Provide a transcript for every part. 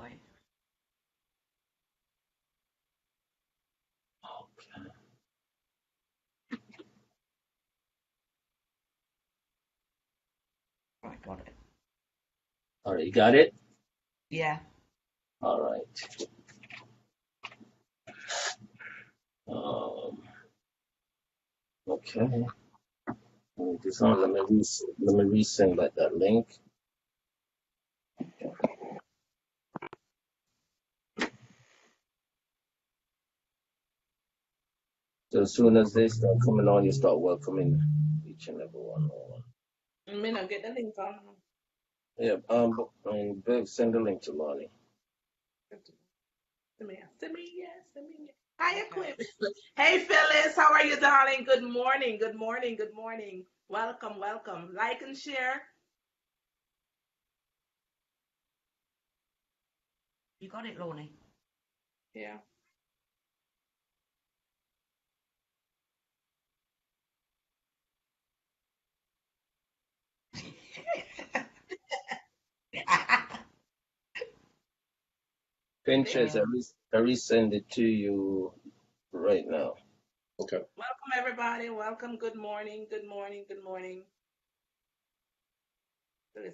boy. Okay. Right, got it. All right, you got it? Yeah. All right. Um, okay. Let me resend that link. So as soon as they start coming on, you start welcoming each and every one. I mean, I'll get the link on. Yeah. Bev, send the link to Lonnie. Send me, yes. Hi, equipment. Hey, Phyllis, how are you, darling? Good morning. Welcome. Like and share. You got it, Lonnie. Yeah. Pinterest, I resend it to you right now. Okay. Welcome, everybody. Welcome. Good morning. Phyllis,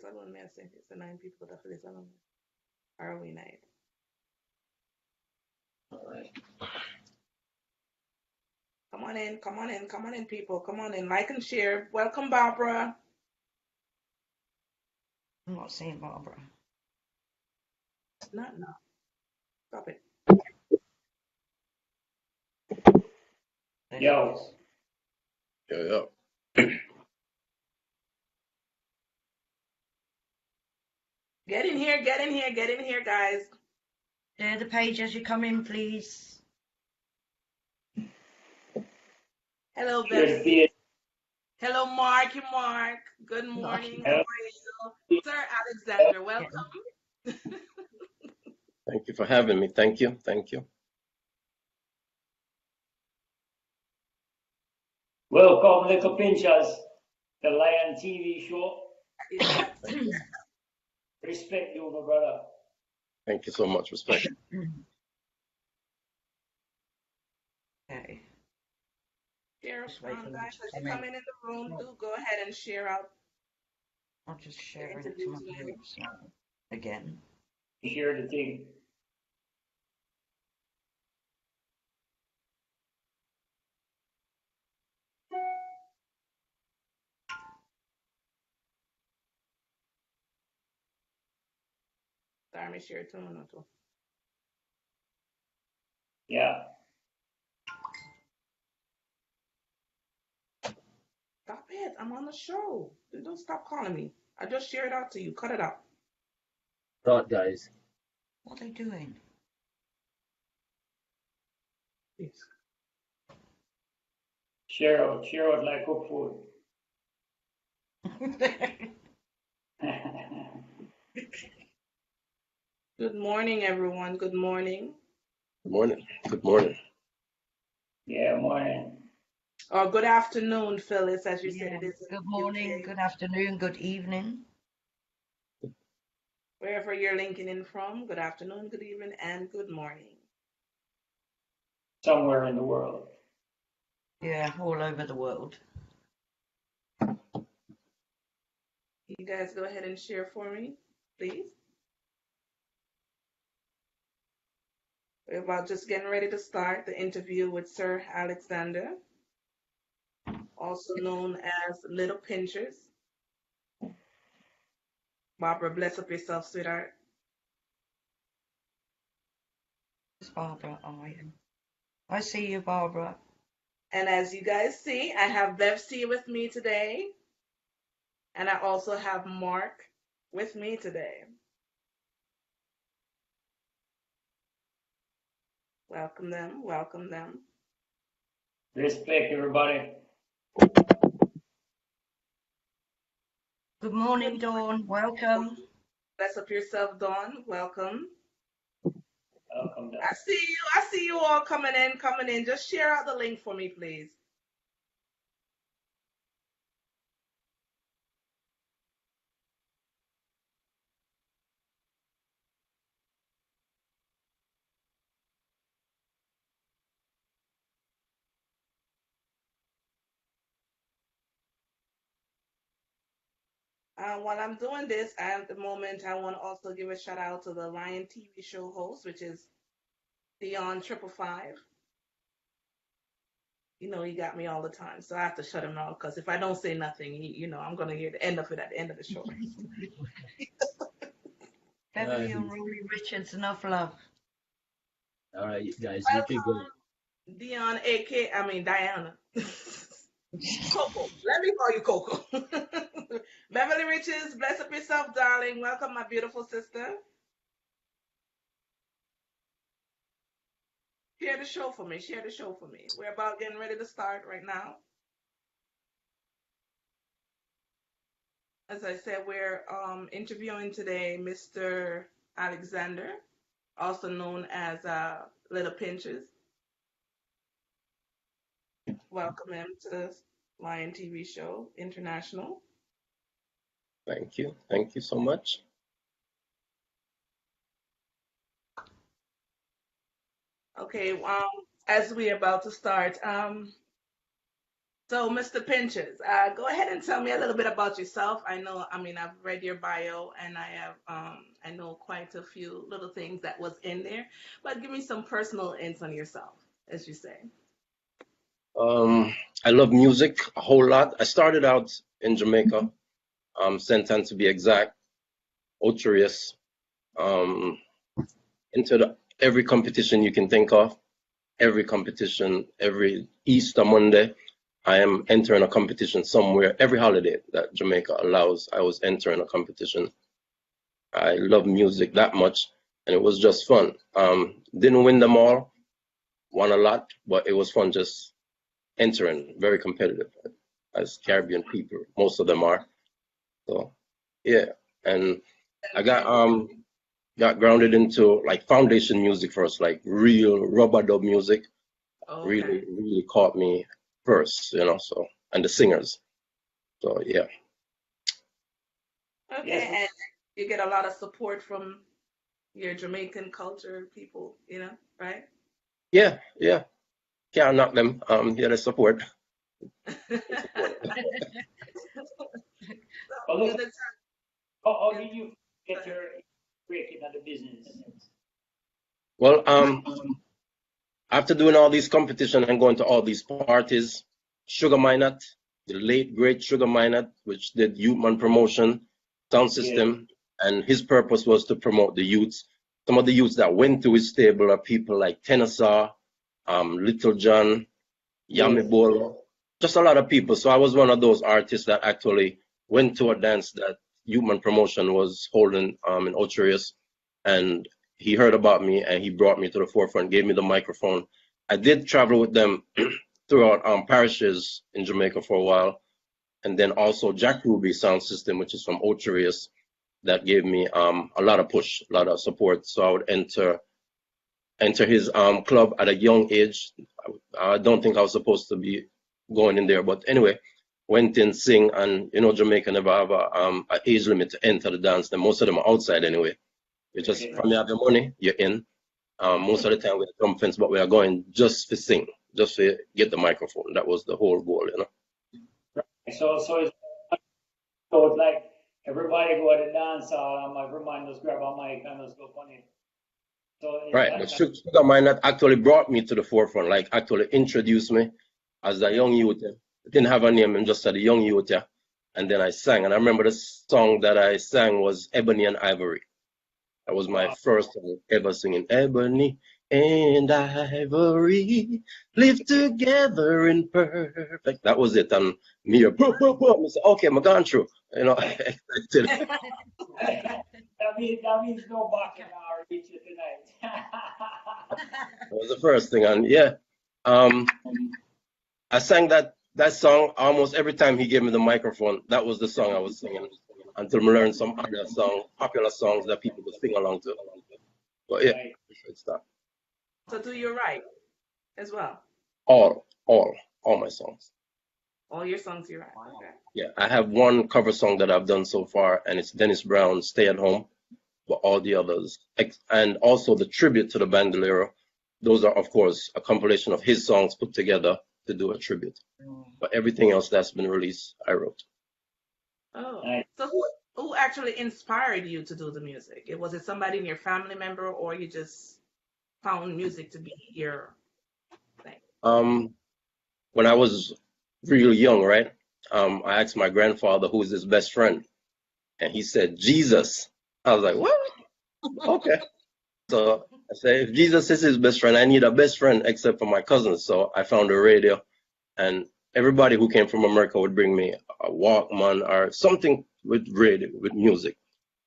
I don't mess it. It's the 9 people that Phyllis, I don't mess. Are we night? All right. Come on in, people. Come on in. Like and share. Welcome, Barbara. I'm not seeing Barbara. Not now. Stop it. There Yo. she is. Yeah. Get in here, guys. Share the page as you come in, please. Hello, Share the Betsy. feed. Hello, Mark. Good morning. How are you? Sir Alexander, welcome. Thank you for having me. Thank you. Welcome, Little Pinchers, the Lion TV show. Respect you, my brother. Thank you so much. Respect. Okay. Share, Just wait for them guys, to as you come come in the room, in. do go ahead and share out. I'll just share it to my groups now. Again. Share the thing. Sorry, share too. Yeah. Stop it. I'm on the show. Don't stop calling me. I just share it out to you. Cut it out. Thought, guys. What are they doing? Please. Share out like cook food. Good morning, everyone. Good morning. Good morning. Yeah, morning. Or good afternoon, Phyllis, as you said it is. Good morning, good afternoon, good evening. Wherever you're linking in from, good afternoon, good evening, and good morning. Somewhere in the world. Yeah, all over the world. You guys go ahead and share for me, please. We're about just getting ready to start the interview with Sir Alexander, also known as Little Pinchers. Barbara, bless up yourself, sweetheart. It's Barbara. I see you, Barbara. And as you guys see, I have Bevsy with me today. And I also have Mark with me today. Welcome them. Respect everybody. Good morning, Dawn. Welcome. Bless up yourself, Dawn. Welcome. Welcome down. I see you all coming in. Just share out the link for me, please. While I'm doing this, at the moment, I want to also give a shout out to the Lion TV show host, which is Dion 555. You know, he got me all the time, so I have to shut him off because if I don't say nothing, I'm going to hear the end of it at the end of the show. Beverly and Ruby Richards, enough love. All right, you guys, you can go. Dion, Diana. Coco. Let me call you Coco. Beverly Richards, bless up yourself, darling. Welcome, my beautiful sister. Share the show for me. Share the show for me. We're about getting ready to start right now. As I said, we're interviewing today Mr. Alexander, also known as Little Pinches. Welcome him to the Lion TV show International. Thank you. Thank you so much. Okay, as we're about to start, so Mr. Pinches, go ahead and tell me a little bit about yourself. I've read your bio and I know quite a few little things that was in there, but give me some personal insights on yourself, as you say. I love music a whole lot. I started out in Jamaica, St. Ann to be exact, Ocherius, into every competition you can think of, every competition, every Easter Monday, I am entering a competition somewhere. Every holiday that Jamaica allows, I was entering a competition. I love music that much, and it was just fun. Didn't win them all, won a lot, but it was fun just entering, very competitive, as Caribbean people, most of them are. So, yeah, and I got grounded into like foundation music first, like real rubber dub music. Okay. Really caught me first, so, and the singers. So, yeah. Okay, yes. And you get a lot of support from your Jamaican culture people, right? Yeah. Can't knock them. Yeah, the support. How did you get your break into the business? Well, after doing all these competitions and going to all these parties, Sugar Minot, the late great Sugar Minot, which did Youthman promotion, sound system, and his purpose was to promote the youths. Some of the youths that went to his stable are people like Tenasaw, Little John, Yami Bolo, just a lot of people. So I was one of those artists that actually went to a dance that Youthman promotion was holding in Ocherius, and he heard about me and he brought me to the forefront, gave me the microphone. I did travel with them throughout parishes in Jamaica for a while, and then also Jack Ruby sound system, which is from Ocherius, that gave me a lot of push, a lot of support. So I would enter his club at a young age. I don't think I was supposed to be going in there, but anyway, went in, sing, and Jamaica never have a age limit to enter the dance. Then most of them are outside anyway. You just from you have the money, you're in. Most of the time with the drum fence, but we are going just to sing, just to get the microphone. That was the whole goal, So it's like everybody go to the dance hall, and everyone just grab a mic and just go funny. So right, but Sugar Minot actually brought me to the forefront, like actually introduced me as a young youth. Didn't have a name and just said a young youth, yeah. And then I sang, and I remember the song that I sang was Ebony and Ivory. That was my first time ever singing. Ebony and Ivory live together in perfect. That was it. And me, boom, boom, boom. I said, okay, I'm gone through. that means no backing our feature tonight. That was the first thing. And yeah, I sang that song almost every time he gave me the microphone. That was the song I was singing until I learned some other popular songs that people could sing along to. But yeah, it's that. So do you write as well? All my songs. All your songs you write. Okay. Yeah, I have one cover song that I've done so far, and it's Dennis Brown, Stay at Home. But all the others, and also the tribute to the Bandolero, those are, of course, a compilation of his songs put together to do a tribute. But everything else that's been released, I wrote. Oh, Nice. So Who actually inspired you to do the music? Was it somebody in your family member, or you just found music to be your thing? When I was really young, right? I asked my grandfather who's his best friend, and he said Jesus. I was like, what? Okay. So I said, if Jesus is his best friend, I need a best friend except for my cousins. So I found a radio, and everybody who came from America would bring me a Walkman or something with radio, with music.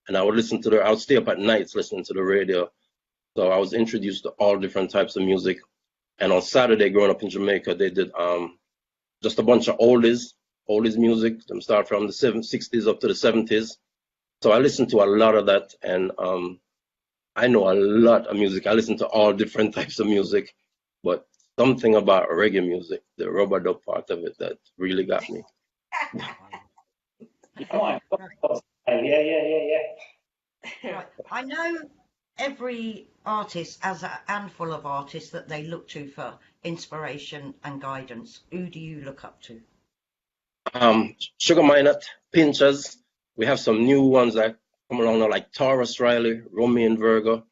And I would listen to I would stay up at nights listening to the radio. So I was introduced to all different types of music. And on Saturday, growing up in Jamaica, they did just a bunch of oldies music. Them start from the 60s up to the 70s. So I listened to a lot of that, and I know a lot of music. I listen to all different types of music, but something about reggae music, the rub-a-dub part of it, that really got me. Come on. Yeah. Right. I know every artist has a handful of artists that they look to for inspiration and guidance. Who do you look up to? Sugar Minott, Pinchers. We have some new ones that come along now, like Taurus Riley, Romain Virgo,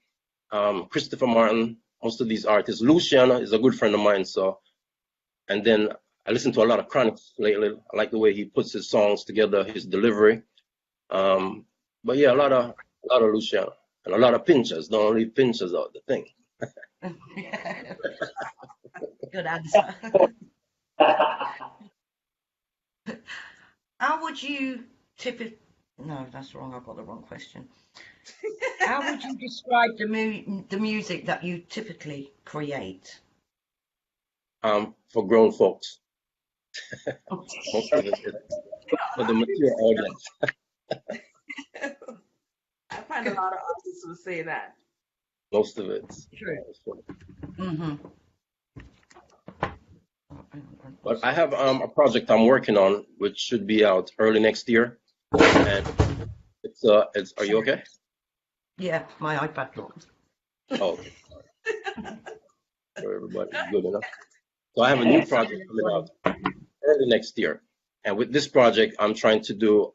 Christopher Martin, most of these artists. Luciano is a good friend of mine. So, and then I listen to a lot of Chronixx lately. I like the way he puts his songs together, his delivery. But yeah, a lot of Luciano and a lot of Pinchers. Don't leave Pinchers out the thing. Good answer. How would you typically? No, that's wrong. I've got the wrong question. How would you describe the music that you typically create? For grown folks. Most of it is for the mature audience. I find a lot of artists who say that. Most of it's True. Mm-hmm. But I have a project I'm working on, which should be out early next year. And it's are you okay? Yeah, my iPad. Oh, okay. So everybody's good enough. So I have a new project coming out early next year. And with this project, I'm trying to do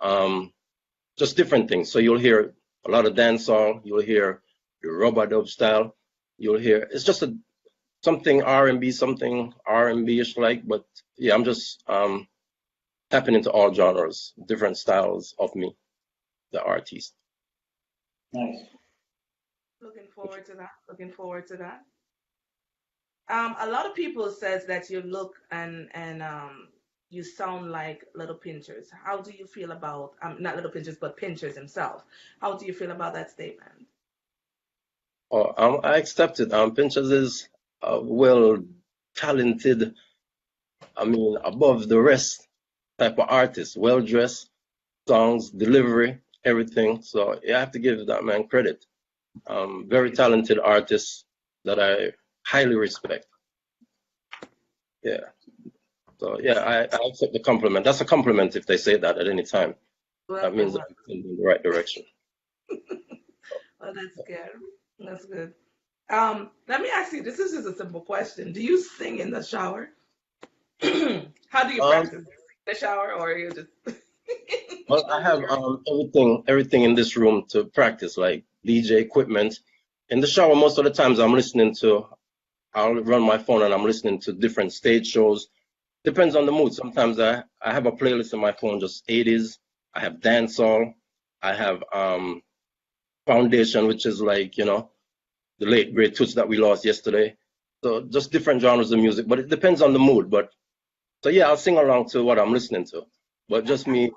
just different things. So you'll hear a lot of dancehall, you'll hear the rub-a-dub style, you'll hear, it's just something R&B-ish like, but yeah, I'm just tapping into all genres, different styles of me, the artist. Nice. Looking forward to that. A lot of people says that you look and you sound like Little Pinchers. How do you feel about not Little Pinchers, but Pinchers himself? How do you feel about that statement? Oh, I accept it. Pinchers is a well-talented, above the rest type of artist, well-dressed, songs, delivery, everything. So you have to give that man credit. Very talented artist that I highly respect. Yeah. So yeah, I accept the compliment. That's a compliment if they say that at any time. Well, That means I'm in the right direction. well, that's good. That's good. Let me ask you, this is just a simple question. Do you sing in the shower? How do you practice? In the shower, or you just Well, I have everything in this room to practice, like DJ equipment. In the shower, most of the times I'll run my phone and I'm listening to different stage shows. Depends on the mood. Sometimes I have a playlist on my phone, just 80s. I have dancehall. I have Foundation, which is like, the late great Toots that we lost yesterday. So just different genres of music, but it depends on the mood. But so yeah, I'll sing along to what I'm listening to. But just me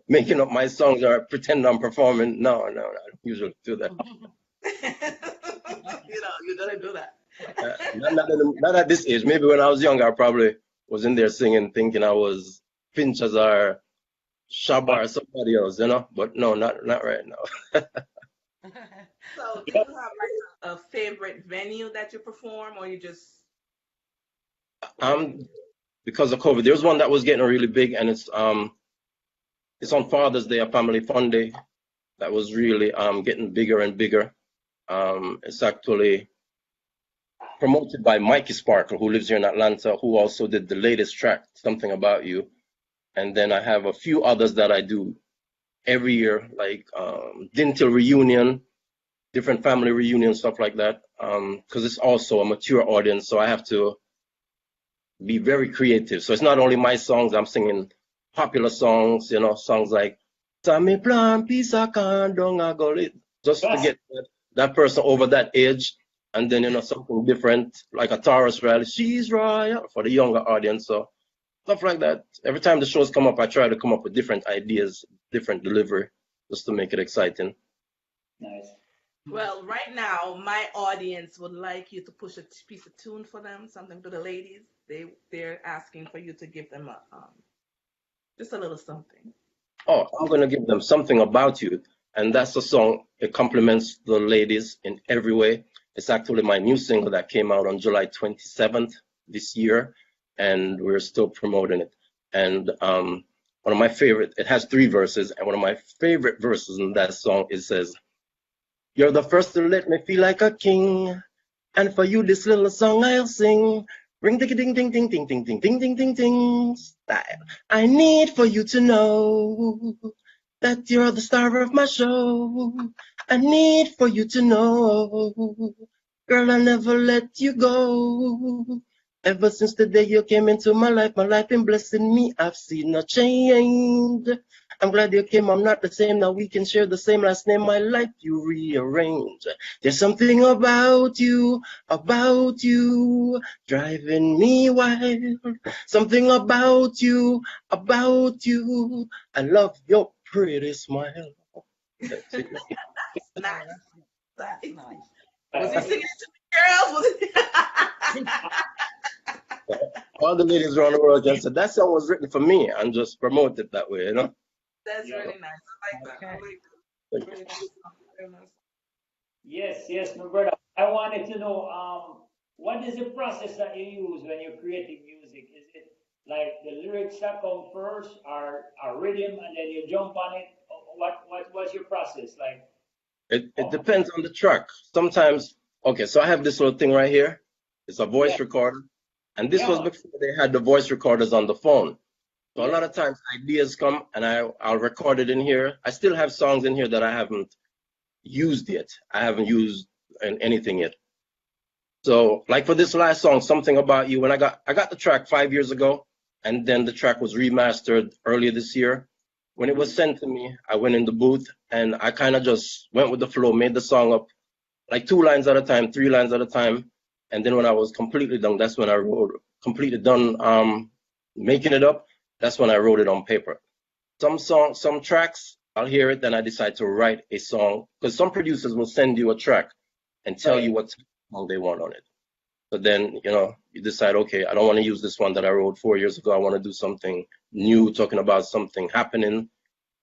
making up my songs or pretend I'm performing, no, I don't usually do that. you don't do that. Not at this age. Maybe when I was younger, I probably was in there singing, thinking I was Pinchers or Shabba or somebody else, But no, not right now. So, do you have like a favorite venue that you perform, or you just? Because of COVID, there's one that was getting really big, and it's on Father's Day, a family fun day, that was really getting bigger and bigger. It's actually promoted by Mikey Sparkle, who lives here in Atlanta, who also did the latest track, Something About You. And then I have a few others that I do every year, like Dintil reunion, different family reunion, stuff like that. Because it's also a mature audience, so I have to be very creative. So it's not only my songs, I'm singing popular songs, you know, songs like Sammy Plan, Pisa Can, Donga Golit, just to get that person over that age. And then, you know, something different, like a Taurus rally, she's royal for the younger audience. So stuff like that. Every time the shows come up, I try to come up with different ideas, different delivery, just to make it exciting. Nice. Well, right now, my audience would like you to push a piece of tune for them, something to the ladies. They're asking for you to give them a just a little something. Oh, I'm gonna give them Something About You, and that's a song. It compliments the ladies in every way. It's actually my new single that came out on July 27th this year, and we're still promoting it. And one of my favorite, it has 3 verses, and one of my favorite verses in that song, it says, "You're the first to let me feel like a king, and for you this little song I'll sing. Ring ding ding ding ding ding ding ding ding ding ding ding style. I need for you to know that you're the star of my show. I need for you to know, girl, I'll never let you go. Ever since the day you came into my life been blessing me. I've seen a change. I'm glad you came, I'm not the same. Now we can share the same last name. My life you rearrange. There's something about you, driving me wild. Something about you, I love your pretty smile." That's it. Nice. That's nice. Was he singing it to me, girls? Was it? All the ladies around the world just said that song was written for me and just promote it that way, you know. That's really nice. I like that. I Okay. like that. Really nice. Very nice. Yes, my brother. I wanted to know, what is the process that you use when you're creating music? Is it like the lyrics that come first, or a rhythm, and then you jump on it? What's your process like? It depends on the track. Sometimes, okay, so I have this little thing right here. It's a voice Yeah. recorder. And this Yeah. was before they had the voice recorders on the phone. So a Yeah. lot of times ideas come and I'll record it in here. I still have songs in here that I haven't used yet. I haven't used anything yet. So like for this last song, Something About You, when I got the track 5 years ago, and then the track was remastered earlier this year. When it was sent to me, I went in the booth and I kind of just went with the flow, made the song up like 2 lines at a time, 3 lines at a time. And then when I was completely done, that's when I wrote, completely done making it up. That's when I wrote it on paper. Some tracks, I'll hear it, then I decide to write a song. Because some producers will send you a track and tell you what song they want on it. So then, you know, you decide, okay, I don't want to use this one that I wrote 4 years ago. I want to do something new, talking about something happening,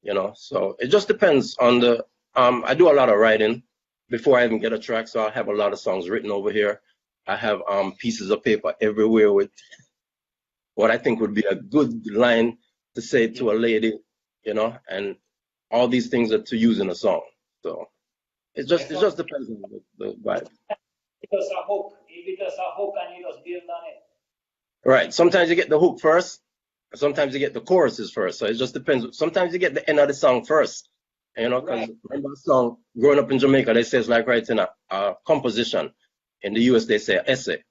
you know. So it just depends on the, I do a lot of writing before I even get a track. So I have a lot of songs written over here. I have pieces of paper everywhere with what I think would be a good line to say to a lady, you know, and all these things are to use in a song. So it just depends on the vibe. If it's just a hook and you just build on it. Right. Sometimes you get the hook first. Sometimes you get the choruses first. So it just depends. Sometimes you get the end of the song first. You know, because remember the song, growing up in Jamaica, they say it's like writing a composition. In the US, they say essay.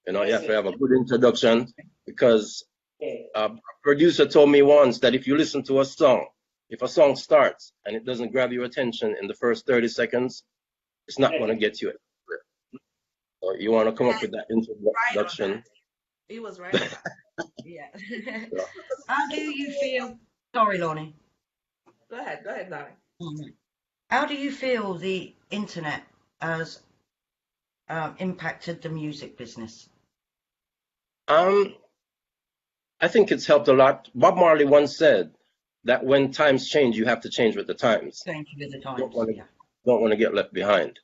You know, you have to have a good introduction, because a producer told me once that if you listen to a song, if a song starts and it doesn't grab your attention in the first 30 seconds, it's not going to get you anywhere. So you want to come up with that introduction. Right. He was right. Yeah. How do you feel? Sorry, Lonnie. Go ahead, darling. How do you feel the internet has impacted the music business? I think it's helped a lot. Bob Marley once said that when times change, you have to change with the times. Change with the times. Don't want to get left behind,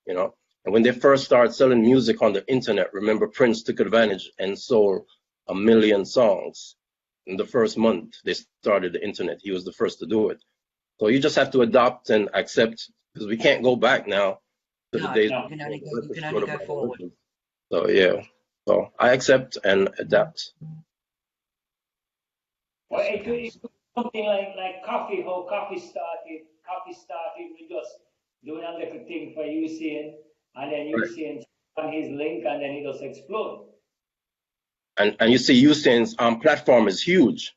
you know. And when they first started selling music on the internet, remember Prince took advantage and sold 1 million songs in the first month they started the internet. He was the first to do it. So you just have to adopt and accept, because we can't go back now to the days. You can only go forward. So yeah, so I accept and adapt. Well, it something like coffee, how coffee started. Coffee started with just doing a little thing for Usain, and then Right. Usain on his link, and then it just explode. And you see, Usain's platform is huge.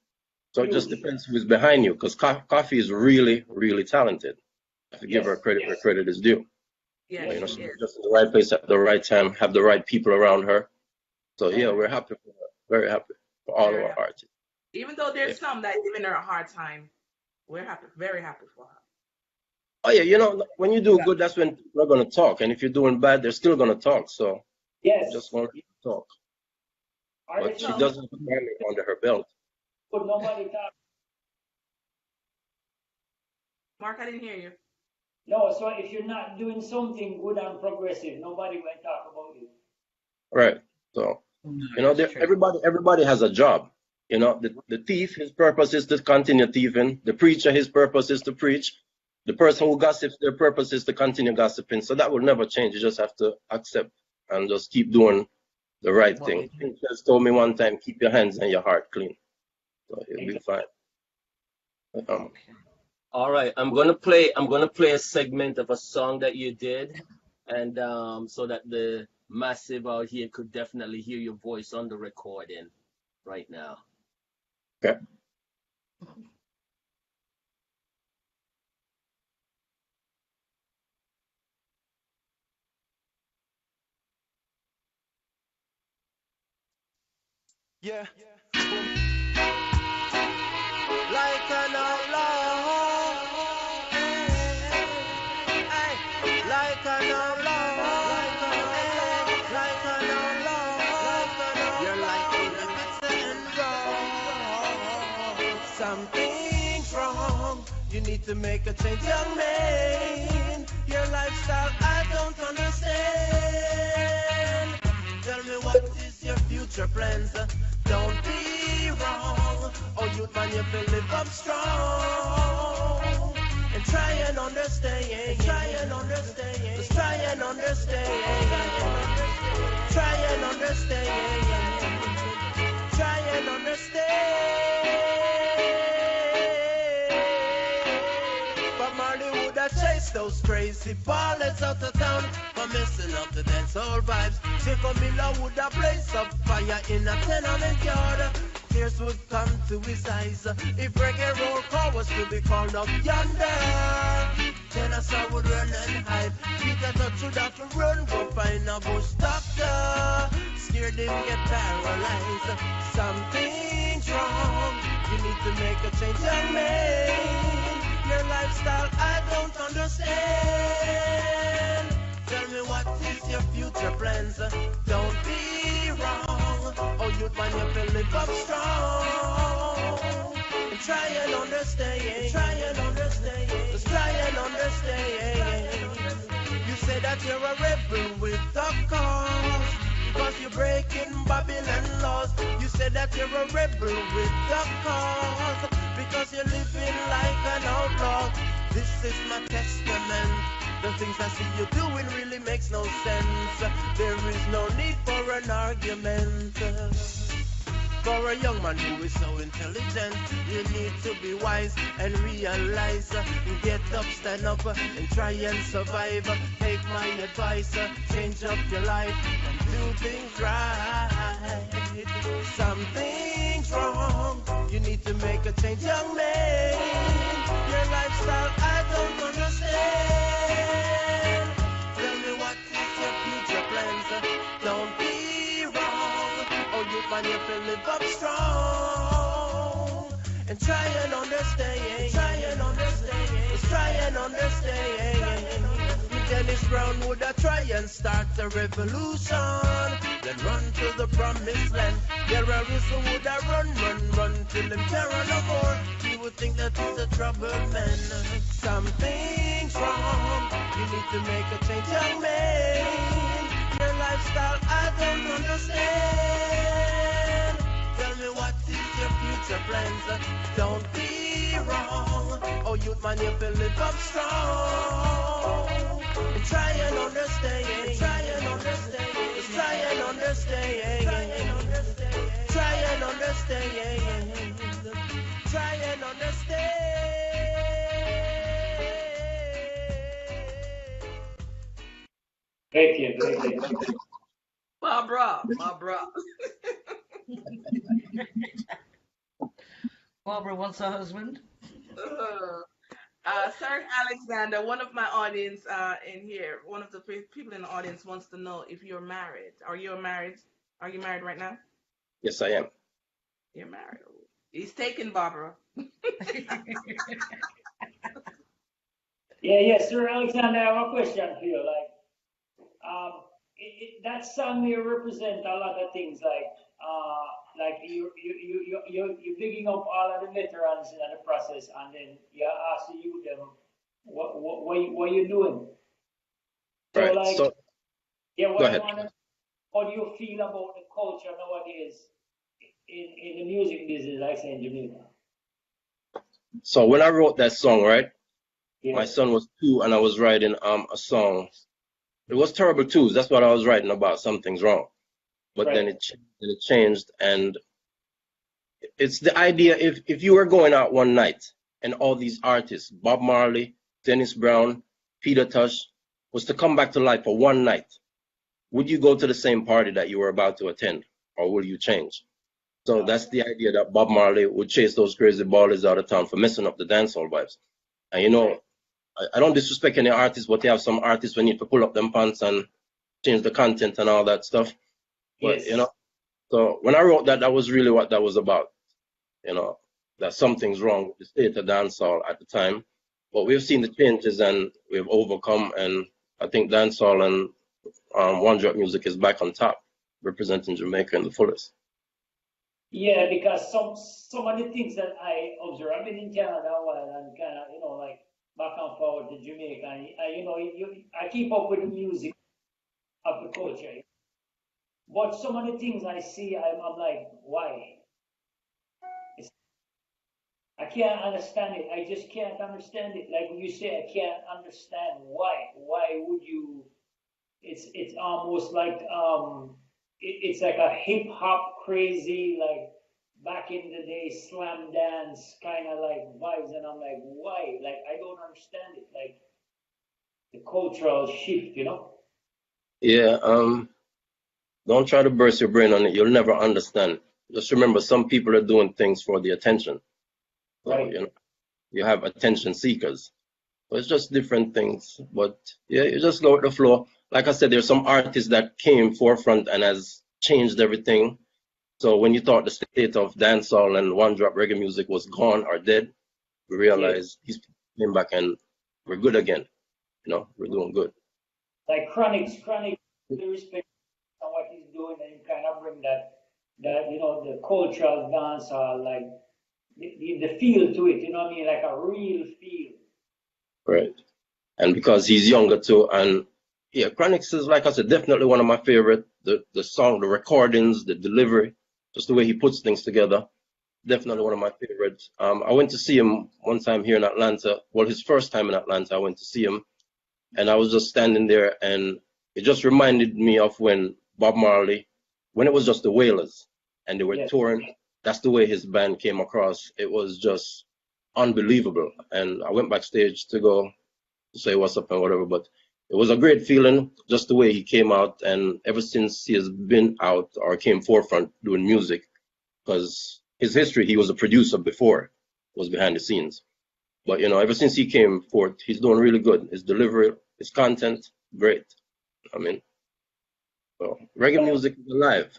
So it just Huge. depends who's behind you, because Coffee is really, really talented. I have to give her Yes, credit where credit is due. Yes, You know, yes. she's just in the right place at the right time, have the right people around her. So yeah, we're happy for her. Very happy for all of Very our happy. artists. Even though there's some that giving her a hard time, we're happy, very happy for her. Oh yeah, you know, when you do good, that's when people are gonna talk. And if you're doing bad, they're still gonna talk. So yes. just want to talk. But Artists she now, doesn't have a Grammy under her belt. but nobody talk. Mark, I didn't hear you. No, so if you're not doing something good and progressive, nobody will talk about you. Right. So you know, That's true. everybody has a job. You know, the thief, his purpose is to continue thieving. The preacher, his purpose is to preach. The person who gossips, their purpose is to continue gossiping. So that will never change. You just have to accept and just keep doing the right thing. Princess told me one time, keep your hands and your heart clean. So you'll be fine. All right, I'm gonna play a segment of a song that you did, and so that the massive out here could definitely hear your voice on the recording right now. Okay. Yeah. Like an outlaw. Hey, like an outlaw. Like an outlaw. You're like bitter and raw. Something's wrong. You need to make a change, young man. Your lifestyle I don't understand. Tell me what is your future plans? Don't be wrong. Oh, youth man, you feel live up strong. And try and understand. Try and understand. Just try and understand. Try and understand. Try and understand. But Marley would have chased those crazy ballets out of town for messing up the dancehall vibes. Jacob Miller would have blazed up fire in a tenement yard. Tears would come to his eyes if reggae roll call was to be called up yonder. Genesis would run and hide. Peter Touch would have to run, go find a bush doctor. Scared him get paralyzed. Something's wrong. You need to make a change, young man. Your lifestyle I don't understand. Tell me what is your future plans? Don't be wrong. Oh, youth man, you feel live up strong. And try and understand. Try and understand. Just try and understand. You say that you're a rebel with a cause, because you're breaking Babylon laws. You say that you're a rebel with a cause, because you're living like an outlaw. This is my testament. The things I see you doing really makes no sense. There is no need for an argument. For a young man who is so intelligent, you need to be wise and realize. Get up, stand up, and try and survive. Take my advice, change up your life and do things right. Something's wrong. You need to make a change, young man. Your lifestyle I don't understand. Tell me what is your future plans? Don't be wrong. Oh, you man, you feel live up strong. And try and understand. Try and understand. Just try and understand. Dennis Brown would have try and start a revolution, then run to the promised land. Terrorists would have run till them terror no more. He would think that he's a troubled man. Something's wrong. You need to make a change, young man. Your lifestyle I don't understand. Tell me what is your future plans? Don't be wrong. Oh, youth man, you feel live up strong. And try and understand. Try and understand. Just try and understand. Try and understand. Try and understand. Try and understand. Wicked. Barbara. Barbara wants her husband. Sir Alexander, one of my audience in here, one of the people in the audience wants to know if you're married. Are you married? Are you married right now? Yes, I am. You're married. He's taken, Barbara. Yeah, Sir Alexander, I have a question for you. That song may represent a lot of things, like you're picking up all of the veterans in the process, and then you ask you them, what you doing? So Right. like, So yeah, go what I ahead. want to, how do you feel about the culture nowadays in the music business, like say in Jamaica? So when I wrote that song, right, my Yeah, son was 2 and I was writing a song. It was Terrible Twos. That's what I was writing about. Something's wrong. But then right. it changed, and it's the idea if you were going out one night and all these artists, Bob Marley, Dennis Brown, Peter Tosh, was to come back to life for one night, would you go to the same party that you were about to attend, or will you change? So that's the idea, that Bob Marley would chase those crazy ballers out of town for messing up the dancehall vibes. And you know, I don't disrespect any artists, but they have some artists when you need to pull up them pants and change the content and all that stuff. But Yes. you know, so when I wrote that, that was really what that was about. You know, that something's wrong with the state of dancehall at the time. But we've seen the changes and we've overcome, and I think dancehall and One Drop music is back on top, representing Jamaica in the fullest. Yeah, because some of the things that I observe, I've been in Canada a while and kind of, like back and forward to Jamaica, and I keep up with the music of the culture. But some of the things I see, I'm like, why? I can't understand it. I just can't understand it. Like when you say, I can't understand why. Why would you? It's almost like it's like a hip hop crazy, like back in the day slam dance kind of like vibes, and I'm like, why? Like I don't understand it. Like the cultural shift. Yeah, don't try to burst your brain on it. You'll never understand. Just remember, some people are doing things for the attention. So, Right. you have attention seekers. So it's just different things. But yeah, you just go with the flow. Like I said, there's some artists that came forefront and has changed everything. So when you thought the state of dancehall and One Drop reggae music was gone or dead, we realized these people came back and we're good again. We're doing good. Like Chronic, the respect on what he's doing, and you kind of bring that the cultural dance, like the feel to it. You know what I mean? Like a real feel. Right. And because he's younger too, and yeah, Chronix is, like I said, definitely one of my favorite. The song, the recordings, the delivery, just the way he puts things together, definitely one of my favorites. I went to see him one time here in Atlanta. Well, his first time in Atlanta, I went to see him, and I was just standing there, and it just reminded me of when Bob Marley, when it was just the Wailers, and they were Yes. touring. That's the way his band came across. It was just unbelievable. And I went backstage to go say what's up and whatever, but it was a great feeling, just the way he came out. And ever since he has been out or came forefront doing music, because his history, he was a producer before, was behind the scenes. But ever since he came forth, he's doing really good. His delivery, his content, great. I mean, so reggae music is alive.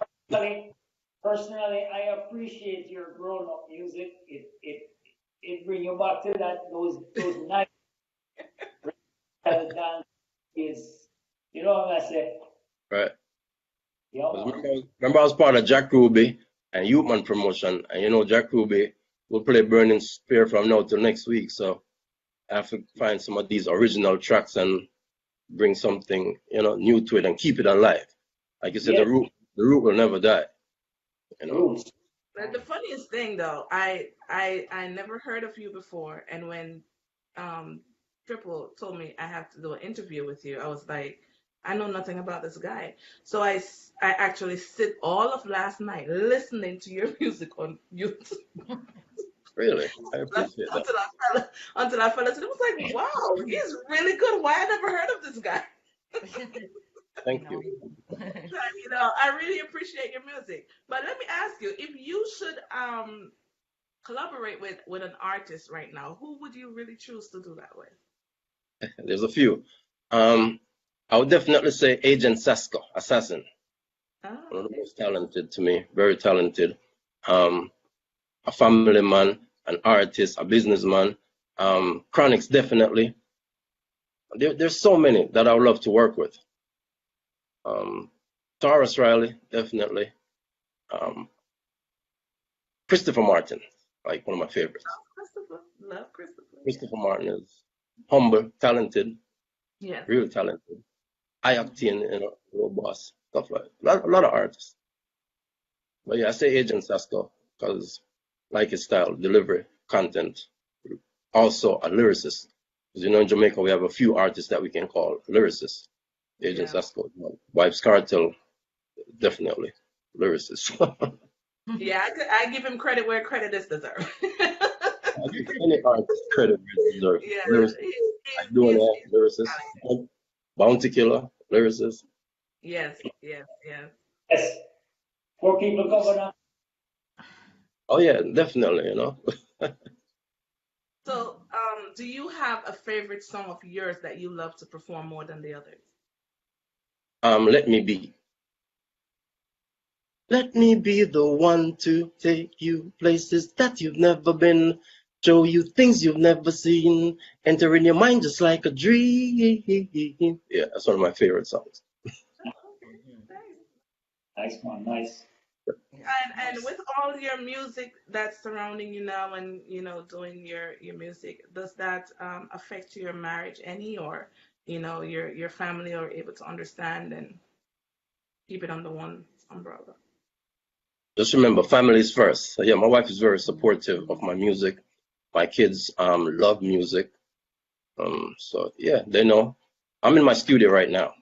Personally, I appreciate your grown-up music. It brings you back to those nice dance is, you know what I say? Right. Yeah. 'Cause remember I was part of Jack Ruby and Youthman promotion, and Jack Ruby will play Burning Spear from now till next week. So I have to find some of these original tracks and bring something new to it and keep it alive. Like you said, Yeah. the root will never die. Roots. But the funniest thing though, I never heard of you before, and when Triple told me I have to do an interview with you, I was like, I know nothing about this guy. So I actually sit all of last night listening to your music on YouTube. Really, I appreciate that. Until I fell asleep. I was like, wow, he's really good. Why I never heard of this guy? Thank you. You know, I really appreciate your music. But let me ask you, if you should collaborate with an artist right now, who would you really choose to do that with? There's a few. I would definitely say Agent Sasko, Assassin. Oh, One of the okay. most talented to me, very talented. A family man, an artist, a businessman. Chronix, definitely. There's so many that I would love to work with. Taurus Riley, definitely. Christopher Martin, like one of my favorites. Christopher, love Christopher. Christopher Martin is humble, talented, Yes. really talented. Ioctane, you know, real boss, stuff like that. A lot of artists. But yeah, I say Agent Sasko because like his style, delivery, content. Also a lyricist. Because you know in Jamaica we have a few artists that we can call lyricists. Agent Yeah. Sasko, Vibes Cartel, definitely lyricist. Yeah, I give him credit where credit is deserved. I give any artist credit where they deserve. Yeah, Lyricist, like doing that, lyricist. Bounty Killer, lyricist. yes, yes, yes. Yes. 4 people covered up. Oh yeah, definitely, you know. So, do you have a favorite song of yours that you love to perform more than the others? Let me be. Let me be the one to take you places that you've never been, show you things you've never seen, enter in your mind just like a dream. Yeah, that's one of my favorite songs. Nice. Nice one, nice. And with all your music that's surrounding you now, and you know, doing your music, does that affect your marriage any, or you know, your family are able to understand and keep it under one umbrella? Just remember, family is first. So yeah, my wife is very supportive of my music. My kids love music. So yeah, they know. I'm in my studio right now,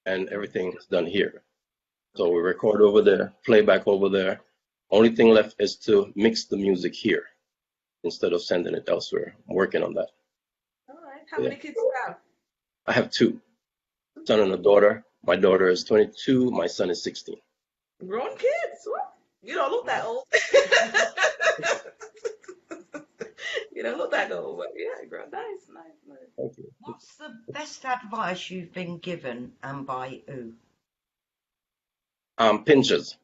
and everything's done here. So we record over there, playback over there. Only thing left is to mix the music here instead of sending it elsewhere. I'm working on that. All right. How many kids do you have? I have two, a son and a daughter. My daughter is 22. My son is 16. Grown kids. What? You don't look that old. You don't look that old, but yeah, girl, nice. Thank you. What's the best advice you've been given and by who? Pinches.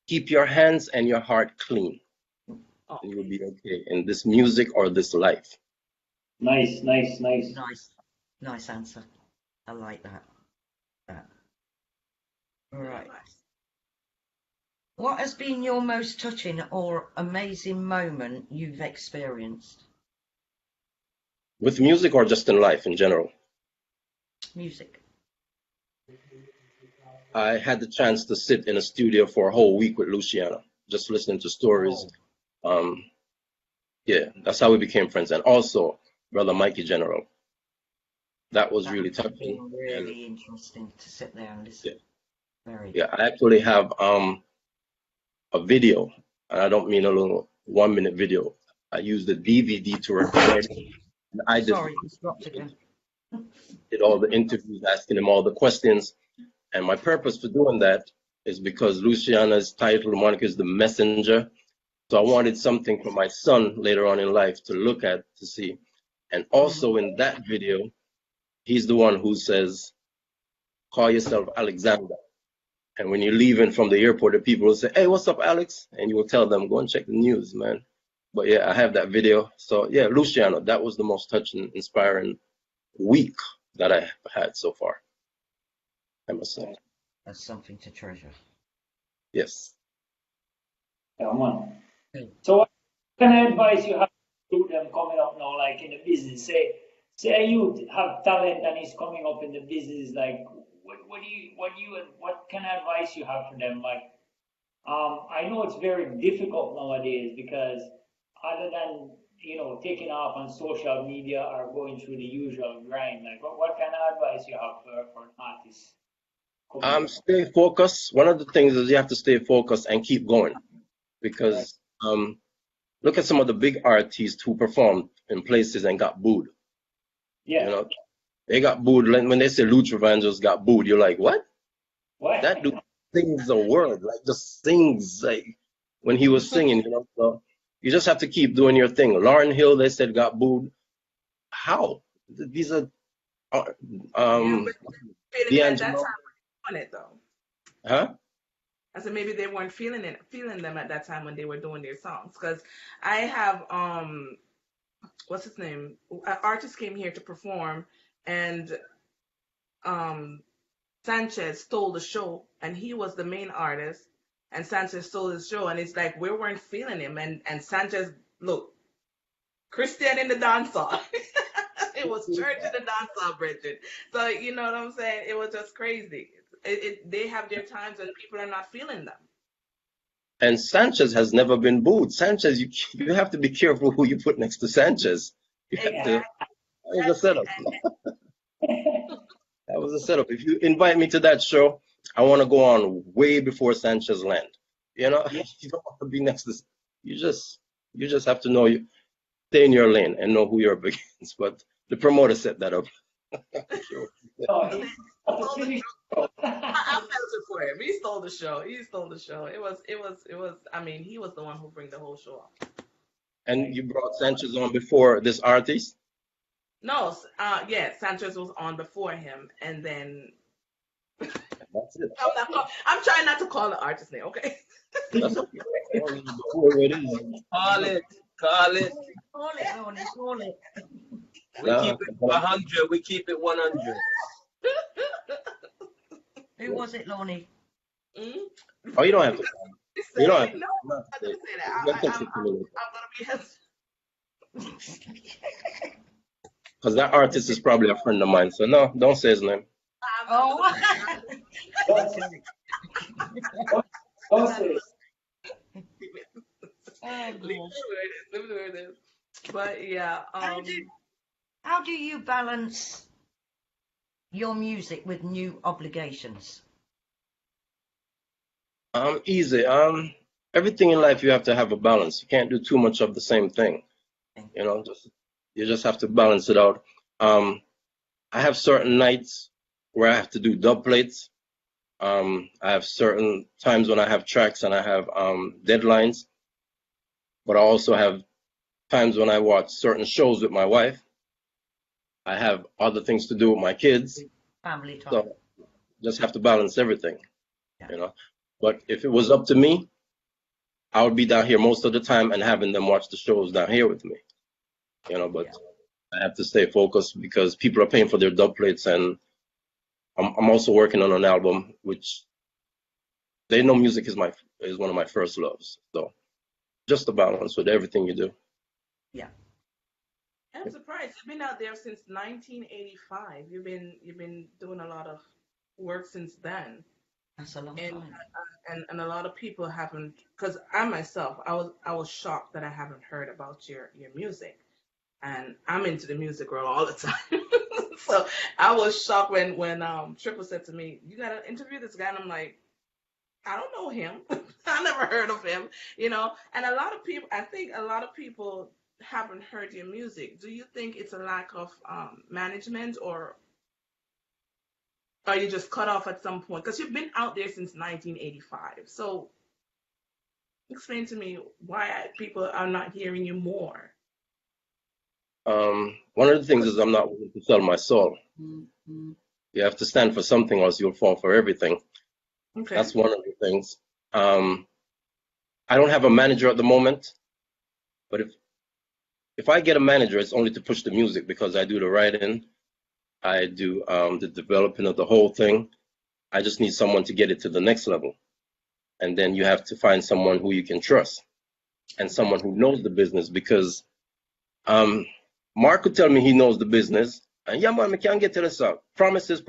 Keep your hands and your heart clean. Oh, And you'll be okay in this music or this life. Nice. Nice answer. I like that. All right. What has been your most touching or amazing moment you've experienced? With music or just in life in general? Music. I had the chance to sit in a studio for a whole week with Luciana, just listening to stories. Yeah, that's how we became friends. And also, Brother Mikey General. That was really touching. Really interesting to sit there and listen. Yeah, I actually have a video, and I don't mean a little 1-minute video. I used the DVD to record. And I Sorry, it's dropped again. did all the interviews, asking him all the questions. And my purpose for doing that is because Luciana's title, Monica, is the messenger. So I wanted something for my son later on in life to look at, to see. And also in that video, he's the one who says, call yourself Alexander. And when you're leaving from the airport, the people will say, hey, what's up, Alex? And you will tell them, go and check the news, man. But yeah, I have that video. So yeah, Luciano, that was the most touching, inspiring week that I have had so far, I must say. That's something to treasure. Yes. Come on. Okay. So what kind of advice you have to them coming up now, like in the business? Say a youth have talent and is coming up in the business, like what kind of advice you have for them? Like, I know it's very difficult nowadays because other than, you know, taking off on social media or going through the usual grind, like what kind of advice you have for an artist? Stay focused. One of the things is you have to stay focused and keep going, because look at some of the big artists who performed in places and got booed. Yeah. You know, they got booed when they say Luther Vandross got booed. You're like, what? What? That dude sings a word, like just sings like when he was singing, you know. So you just have to keep doing your thing. Lauryn Hill, they said, got booed. How? These are Yeah, um but feeling it at that D'Angelo, time when they were doing it though. huh? I said maybe they weren't feeling them at that time when they were doing their songs. Because I have what's his name? An artist came here to perform, and um Sanchez stole the show, and he was the main artist, and Sanchez stole the show, and it's like we weren't feeling him, and Sanchez, look, Christian in the dance hall. It was church in the dance hall, Bridget. So you know what I'm saying? It was just crazy. They have their times when people are not feeling them. And Sanchez has never been booed. Sanchez, you have to be careful who you put next to Sanchez. You have to. Exactly. That was a setup. That was a setup. If you invite me to that show, I want to go on way before Sanchez land. You know, you don't want to be next to. You just have to know you stay in your lane and know who you're up against. But the promoter set that up. Sure. No, it's opportunity. I felt it for him. He stole the show. He stole the show. It was. I mean, he was the one who bring the whole show up. And you brought Sanchez on before this artist. No, yeah, Sanchez was on before him, and then That's it. I'm trying not to call the artist name, okay? That's okay. Whoever it is. Call it. Call it. Call it, Lonnie, call it. We keep it 100. We keep it 100. Who was it, Lonnie? Mm? Oh, you don't have to. You don't have to. No, I'm not gonna say that. You don't have to. I'm gonna be Because that artist is probably a friend of mine. So no, don't say his name. Oh. Don't say it. Don't say it. Oh, Leave gosh. it where it is. But yeah, How do you balance your music with new obligations? Easy. Everything in life you have to have a balance. You can't do too much of the same thing. You know, you just have to balance it out. I have certain nights where I have to do dub plates. I have certain times when I have tracks and I have deadlines. But I also have times when I watch certain shows with my wife. I have other things to do with my kids. Family time. So just have to balance everything, Yeah. you know. But if it was up to me, I would be down here most of the time and having them watch the shows down here with me, you know. But I have to stay focused because people are paying for their dub plates, and I'm also working on an album which they know music is one of my first loves. So just a balance with everything you do. I'm surprised you've been out there since 1985. You've been doing a lot of work since then, That's a long and time. and a lot of people haven't. Because I myself, I was shocked that I haven't heard about your music, and I'm into the music world all the time. So I was shocked when Triple said to me, "You gotta interview this guy," and I'm like, I don't know him. I never heard of him, you know. And a lot of people, I think a lot of people haven't heard your music. Do you think it's a lack of management, or are you just cut off at some point? Because you've been out there since 1985. So explain to me why people are not hearing you more. One of the things is I'm not willing to sell my soul. Mm-hmm. You have to stand for something, or else you'll fall for everything. Okay. That's one of the things. I don't have a manager at the moment, but if I get a manager, it's only to push the music because I do the writing, I do the developing of the whole thing. I just need someone to get it to the next level. And then you have to find someone who you can trust and someone who knows the business, because Mark could tell me he knows the business. And yeah, man, I can't get to this out. Promises,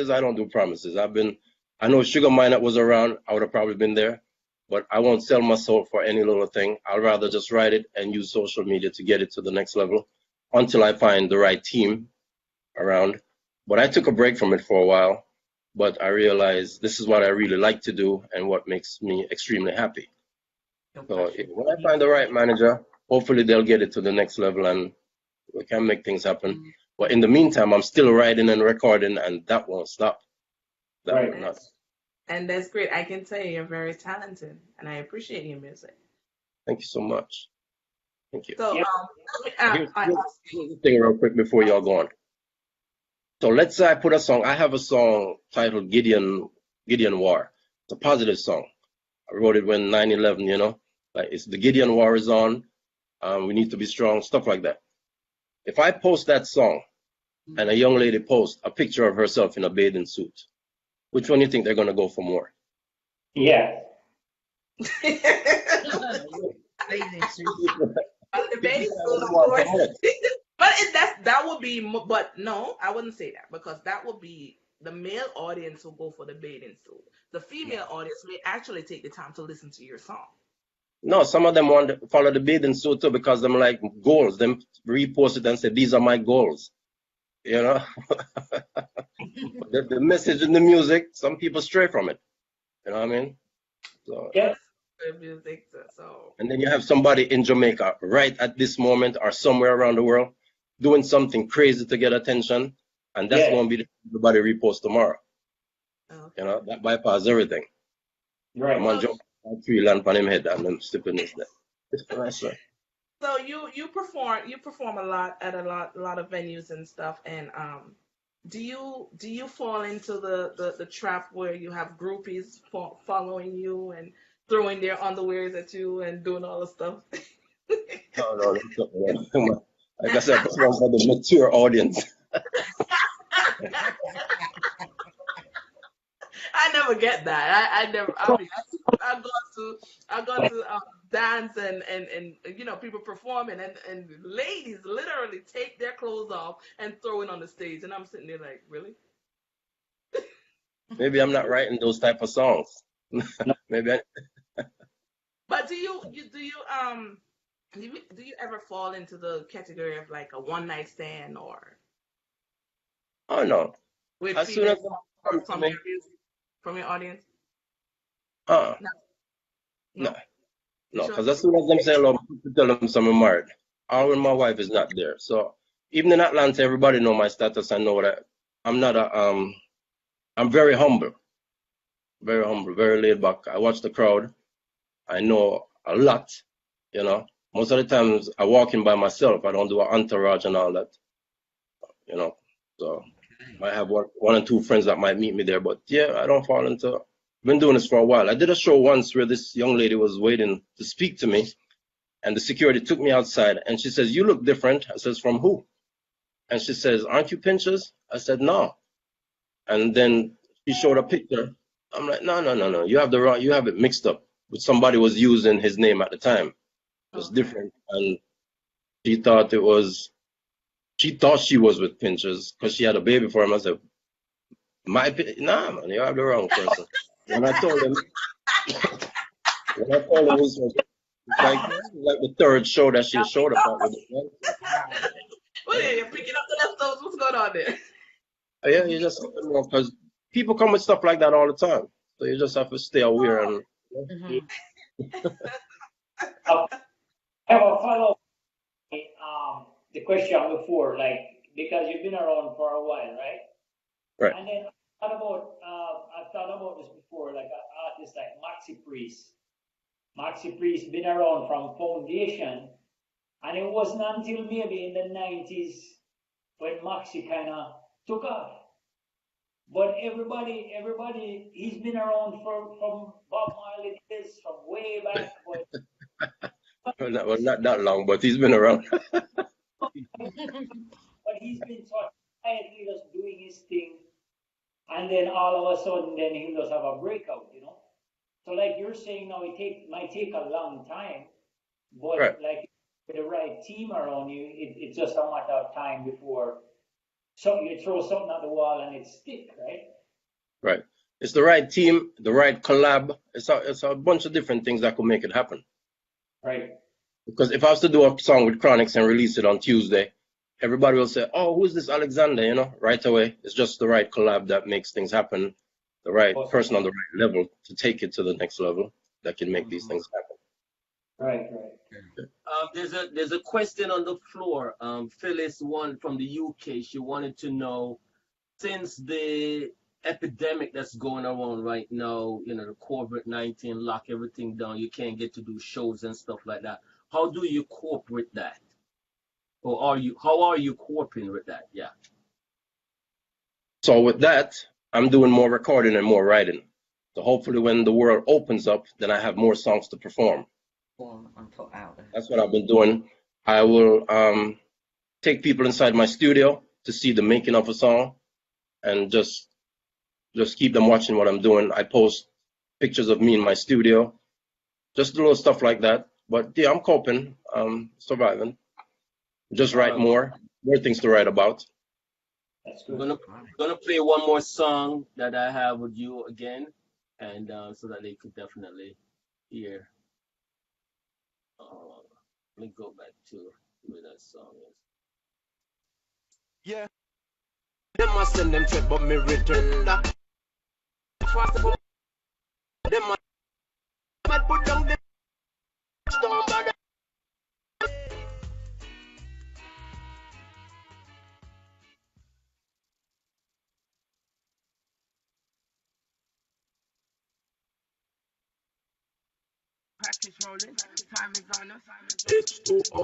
I don't do promises. I know Sugar Minott was around, I would have probably been there, but I won't sell my soul for any little thing. I'd rather just write it and use social media to get it to the next level until I find the right team around. But I took a break from it for a while, but I realized this is what I really like to do and what makes me extremely happy. So when I find the right manager, hopefully they'll get it to the next level and we can make things happen. But in the meantime, I'm still writing and recording, and that won't stop. That Right. will not. And that's great. I can tell you're very talented, and I appreciate your music. Thank you so much. Thank you. So, Yeah. Here's the thing real quick before y'all go on. So let's say I put a song. I have a song titled Gideon War. It's a positive song. I wrote it when 9/11, you know, like it's the Gideon War is on. We need to be strong, stuff like that. If I post that song and a young lady posts a picture of herself in a bathing suit, which one do you think they're going to go for more? Yeah. Bathing suit. The bathing suit, of course. But that would be, but no, I wouldn't say that, because that would be the male audience who go for the bathing suit. The female audience may actually take the time to listen to your song. No, some of them want to follow the bathing suit too because them like goals. Them repost it and say, these are my goals. You know? the message in the music, some people stray from it. You know what I mean? So, Yeah. The music, so. and then you have somebody in Jamaica right at this moment or somewhere around the world doing something crazy to get attention, and that's Yeah. going to be everybody repost tomorrow. Okay. You know, that bypass everything. Right. I'm on jump tree land on him head and I'm stepping this there. That's right. So you perform a lot at a lot of venues and stuff, and do you fall into the trap where you have groupies following you and throwing their underwears at you and doing all the stuff? No. Like I said, this one's for the mature audience. I never get that. I never. I mean, I go to dance and you know, people performing and ladies literally take their clothes off and throw it on the stage, and I'm sitting there like, really? Maybe I'm not writing those type of songs. Maybe But do you ever fall into the category of like a one night stand or oh no. with As soon as females come to from me, your music, from your audience? no, You sure? because as soon as them say hello, people tell them I'm married. Or when my wife is not there. So even in Atlanta, everybody know my status. I know that I'm not I'm very humble, very laid back. I watch the crowd. I know a lot, you know. Most of the times I walk in by myself. I don't do an entourage and all that, you know. So I have one or two friends that might meet me there, but yeah, I don't fall into. Been doing this for a while. I did a show once where this young lady was waiting to speak to me, and the security took me outside, and she says, "You look different." I says, "From who?" And she says, "Aren't you Pinchers?" I said, "No." And then she showed a picture. I'm like, no. You have it mixed up. But somebody was using his name at the time. It was different, and she thought she was with Pinchers because she had a baby for him. I said, nah, man, you have the wrong person. When I told him, it was like the third show that she showed up at. Well, yeah, you're picking up the leftovers. What's going on there? Yeah, you just because people come with stuff like that all the time, so you just have to stay aware and. I have a follow-up. The question before, like, because you've been around for a while, right? Right. And then I've thought about this before, like an artist like Maxi Priest. Maxi Priest been around from Foundation, and it wasn't until maybe in the 90s when Maxi kind of took off. But everybody, he's been around from Bob Marley days, from way back. Well, not that long, but he's been around. But he's been sort of quietly just doing his thing, and then all of a sudden, then he'll just have a breakout, you know. So, like you're saying now, might take a long time, but Right. like with the right team around you, it's just a matter of time before you throw something at the wall and it stick, right? Right. It's the right team, the right collab. It's a bunch of different things that could make it happen. Right. Because if I was to do a song with Chronixx and release it on Tuesday, everybody will say, "Oh, who's this Alexander?" You know, right away. It's just the right collab that makes things happen. The right person on the right level to take it to the next level that can make these things happen. Right. There's a question on the floor. Phyllis, one from the UK, she wanted to know, since the epidemic that's going around right now, you know, the COVID-19 lock everything down. You can't get to do shows and stuff like that. How do you cope with that? Or how are you coping with that? Yeah. So with that, I'm doing more recording and more writing. So hopefully when the world opens up, then I have more songs to perform. And put out there. That's what I've been doing. I will take people inside my studio to see the making of a song and just keep them watching what I'm doing. I post pictures of me in my studio, just little stuff like that. But yeah, I'm coping, surviving. Just write more things to write about. That's I'm good. gonna play one more song that I have with you again, and so that they could definitely hear. Let me go back to where that song is. Yeah. Them must send them check, but me return that. Fast for them must put down the don't bother. Practice rolling, time is on us. H2O.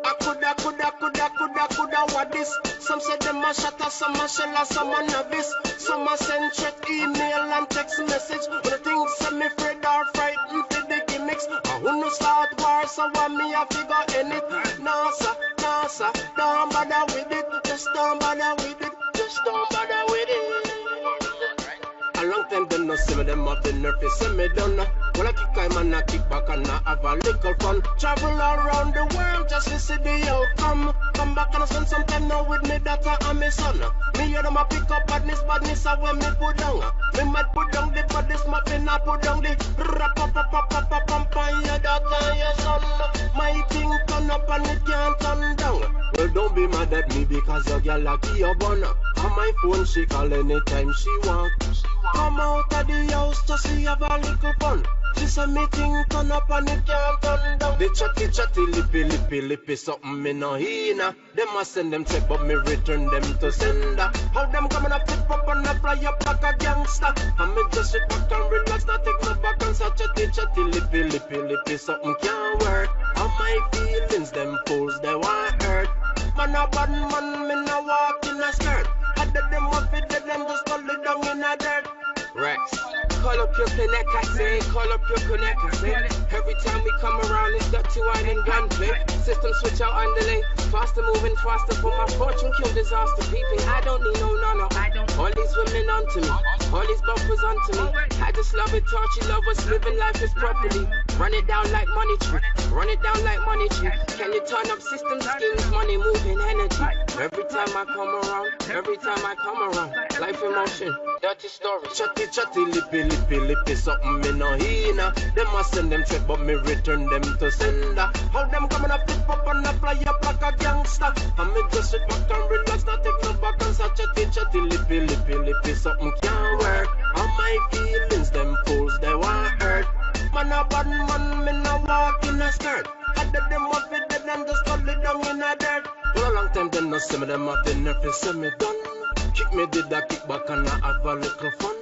I coulda, what this? Some said them a shatter, some a shell, some a novice. Some a send check, email and text message. But the things say me afraid or frightened for the gimmicks. I wanna start war, so want me a figure in it. NASA, don't bother with it. Just don't bother with it. Just don't bother with it. A long time them no see me, them have the nerve to see me done. Well, I kick time and I kick back and I have a little fun. Travel around the world just to see the outcome. Come back and I spend some time now with me daughter and my son. Me hear them a pick up badness I when me put down. Me might put down the badness, my pen I put down the rap on your daughter and your son. My thing turn up and it can't turn down. Well, don't be mad at me because your girl like your bun. On my phone she call anytime she want. Come out of the house just to have a little fun. She said me thing turn up and it can't turn down. The chatty, lippy, something me no hear. Them a send them check but me return them to sender. How them coming up flip up and a fly up like a gangster. And me just sit back and relax, not take no back and say chatty, lippy, something can't work. And my feelings, them fools, they want hurt. Man a bad man, me no walk in a skirt. Had them up with them just hold it down in a dirt. Rex, call up your connect, I say, call up your connect, I say. Every time we come around, it's got two wine and gunplay. System switch out on delay. Faster moving, faster for my fortune, kill disaster. Peeping, I don't need no. All these women onto me, all these bumpers onto me. I just love it, taught you love us, living life is properly. Run it down like money tree, run it down like money tree. Can you turn up systems, schemes, money, moving energy? Every time I come around, life in motion, dirty story. Chatty, lippy, something me no hear. Them a send them check, but me return them to sender. How them coming up, flip up and a fly up like a gangster. And me just sit back and relax, not take no back and say chatty, lippy, something can't work. And my feelings, them fools, they want hurt. Man a bad man, me no walk in a skirt. Had them up with them, just hold it down in a dirt. For a long time, them no see me, them have the nerve to see me done. Kick me, did I kick back and I have a little fun.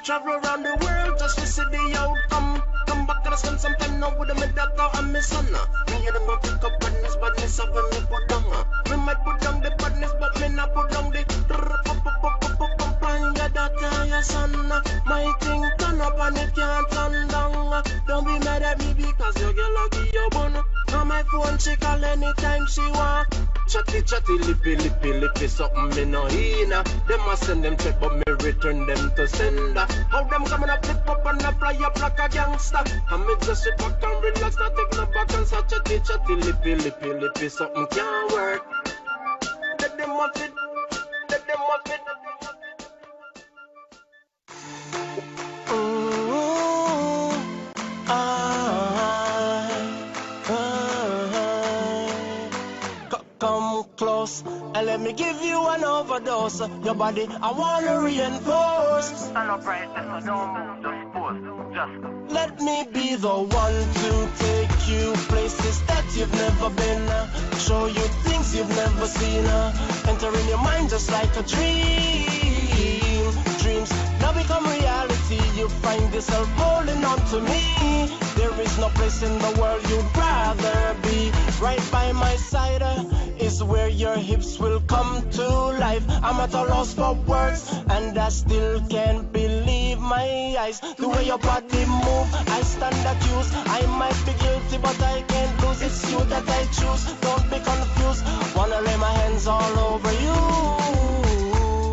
Travel around the world just to see the outcome. Come back and I spend some time now with my daughter and my son. Me hear them a pick up badness, I when me put down. Me might put down the badness, but me not put down the and your daughter and your son. My thing turn up and it can't turn down. Don't be mad at me because your girl will give you bun. On my phone she call anytime she want. Chatty, lippy, something me no hear. Them a send them check but me return them to sender. How them coming up flip up and a fly up like a gangster. And me just sit back and relax, not take no back and say chatty, lippy, something can't work. Let them off it. Come close and let me give you an overdose. Your body I wanna reinforce. Stand up right, don't pose, just let me be the one to take you places that you've never been. Show you things you've never seen. Enter in your mind just like a dream. you find yourself holding on to me. There is no place in the world you'd rather be. Right by my side is where your hips will come to life. I'm at a loss for words, and I still can't believe my eyes. The way your body move, I stand accused. I might be guilty, but I can't lose. It's you that I choose. Don't be confused. Wanna lay my hands all over you.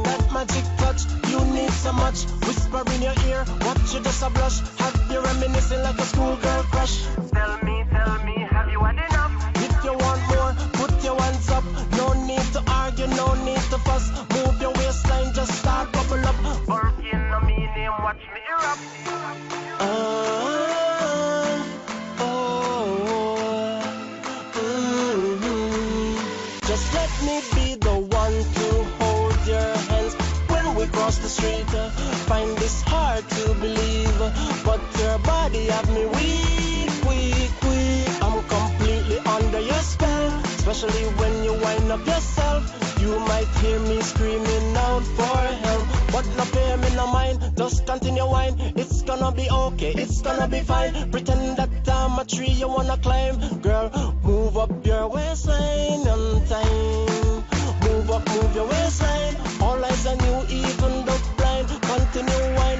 That magic touch, you need so much. Whisper in your ear, watch you just a blush. Have you reminiscing like a schoolgirl crush? Tell me, have you had enough? If you want more, put your hands up. No need to argue, no need to fuss. Move your waistline, just start bubble up. Working on me name, watch me erupt. Just let me be the one to hold your hands when we cross the street. Find this hard to believe, but your body have me weak. I'm completely under your spell, especially when you wind up yourself. You might hear me screaming out for help, but no pay me no mind. Just continue whine. It's gonna be okay, it's gonna be fine. Pretend that I'm a tree you wanna climb. Girl, move up your waistline on time. Move your waistline. All eyes on you, even the blind. Continue whine.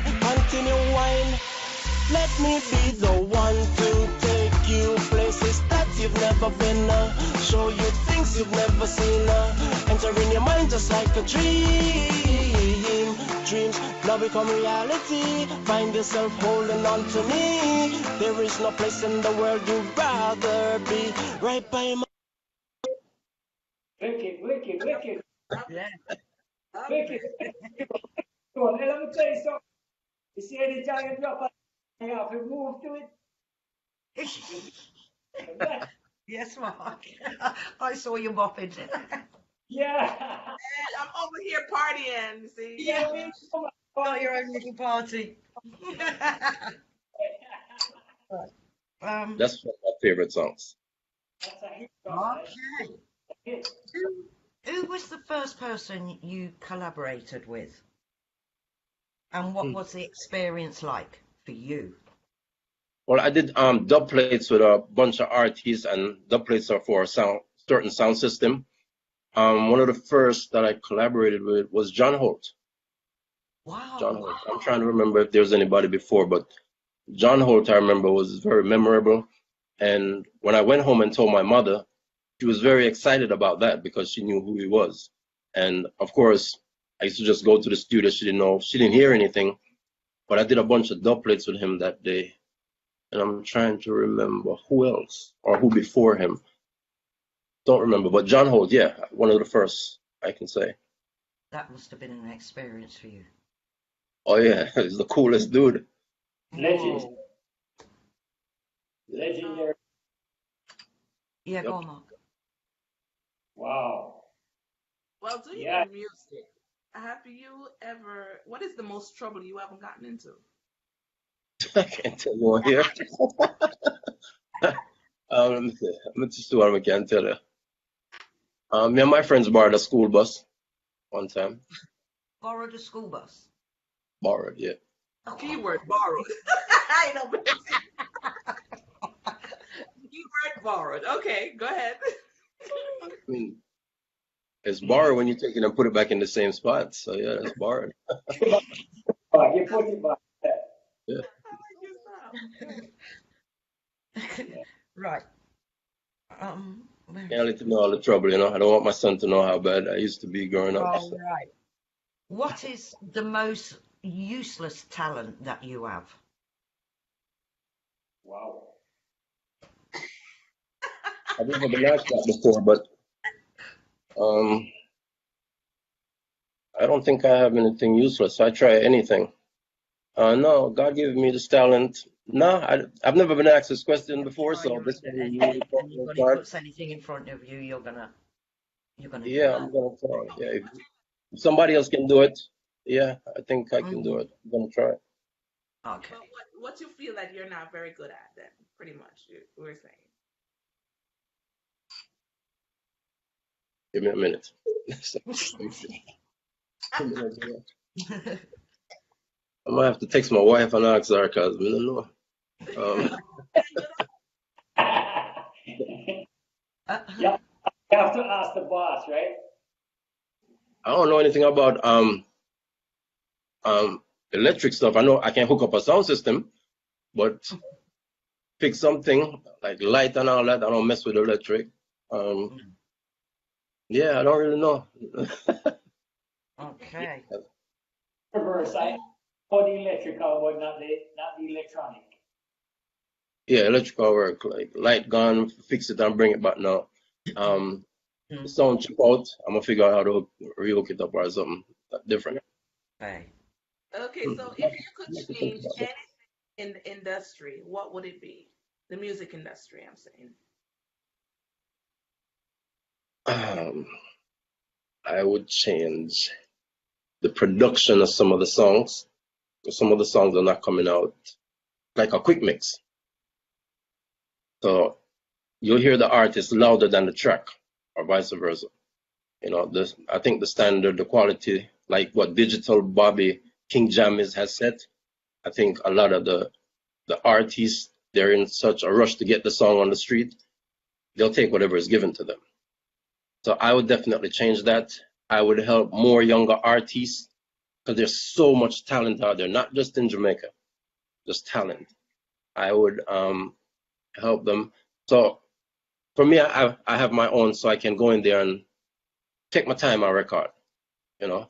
Let me be the one to take you places that you've never been. Show you things you've never seen. Enter in your mind just like a dream. Dreams now become reality. Find yourself holding on to me. There is no place in the world you'd rather be. Right by my... Wicked. Yeah. Wicked. Well, hey, let me tell you something. You see any giant drop, you have to move to it. Yes, Mark. I saw you mopping. Yeah. And I'm over here partying, see? Yeah. Got your own little party. That's one of my favorite songs. That's a hit song. Okay. Hit. Who was the first person you collaborated with? And what was the experience like for you? Well, I did dub plates with a bunch of artists, and dub plates are for a certain sound system. One of the first that I collaborated with was John Holt. Wow. John Holt. I'm trying to remember if there's anybody before, but John Holt, I remember, was very memorable. And when I went home and told my mother, she was very excited about that because she knew who he was. And of course, I used to just go to the studio. She didn't hear anything, but I did a bunch of dub plates with him that day. And I'm trying to remember who else or who before him. Don't remember, but John Holt, yeah, one of the first, I can say. That must have been an experience for you. Oh yeah, he's the coolest dude. Legend. Whoa. Legendary. Yeah, go Yep. on, Mark. Wow. Well, do you Yeah. do music? Have you ever, what is the most trouble you haven't gotten into? I can't tell you one here. Let me see. Let me just see what I can tell you. Me and my friends borrowed a school bus one time. Borrowed a school bus. Borrowed, yeah. Keyword borrowed. I know, but keyword borrowed. Okay, go ahead. I mean, it's borrowed when you take it and put it back in the same spot. So yeah, it's borrowed. You put it back. Yeah. Right. Can't let you know all the trouble, you know. I don't want my son to know how bad I used to be growing up. All right. What is the most useless talent that you have? Wow. I've never been asked that before, but I don't think I have anything useless. I try anything. No, God gave me this talent. No, I've never been asked this question before, so this one is really Anybody puts anything in front of you, you're gonna do yeah, that. I'm gonna try. Yeah, if somebody else can do it, yeah, I think I can do it. I'm gonna try. Okay. But what you feel that you're not very good at, then, pretty much, we're saying. Give me a minute. I might have to text my wife and ask her because I don't know. Um, Yeah, you have to ask the boss, right? I don't know anything about electric stuff. I know I can hook up a sound system, but pick something like light and all that. I don't mess with electric. Yeah, I don't really know. Okay. Reverse, I know the electrical, but not the electronic. Yeah, electrical work, like light gone, fix it and bring it back now. Sound chip out, I'm gonna figure out how to rehook it up or something different. Okay. Okay, so if you could change anything in the industry, what would it be? The music industry, I'm saying. I would change the production of some of the songs. Some of the songs are not coming out like a quick mix. So you'll hear the artist louder than the track, or vice versa. You know, I think the standard, the quality, like what Digital Bobby King Jammys has set, I think a lot of the artists, they're in such a rush to get the song on the street, they'll take whatever is given to them. So I would definitely change that. I would help more younger artists because there's so much talent out there, not just in Jamaica, just talent. I would help them. So for me, I have my own, so I can go in there and take my time on record, you know.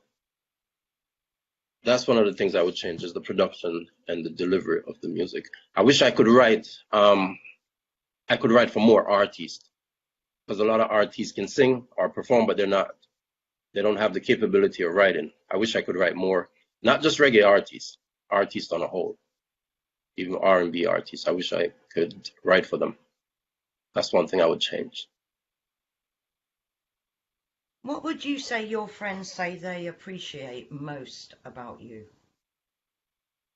That's one of the things I would change is the production and the delivery of the music. I wish I could write for more artists because a lot of artists can sing or perform, but they don't have the capability of writing. I wish I could write more, not just reggae artists on a whole, even R&B artists. I wish I could write for them. That's one thing I would change. What would you say your friends say they appreciate most about you?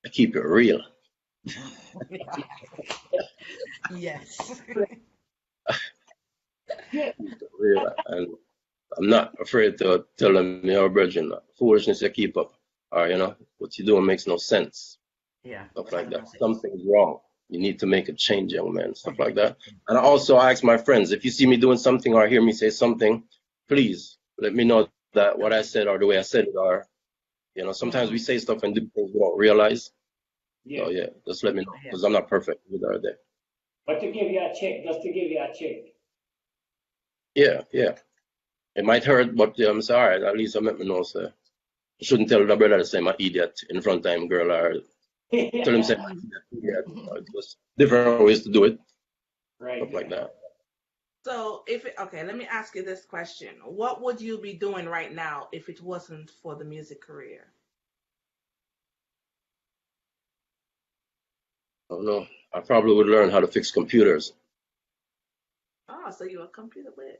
I keep it real. Yes. Real, and I'm not afraid to tell them, you know, brethren, foolishness you keep up, or what you're doing makes no sense. Yeah. Stuff like that. Something's wrong. You need to make a change, young man. Stuff like that. And I also ask my friends, if you see me doing something or hear me say something, please let me know that what I said or the way I said it, or sometimes we say stuff and do things we don't realize. Yeah. So yeah, just let me know because I'm not perfect either. There. But to give you a check, just to give you a check. Yeah. It might hurt, but I'm sorry. At least I let me know. So you shouldn't tell the brother to say my idiot in front of him, girl, or tell him say my idiot. Just different ways to do it. Right. Stuff like that. So okay, let me ask you this question. What would you be doing right now if it wasn't for the music career? I don't know. I probably would learn how to fix computers. Oh, so you're a computer whiz.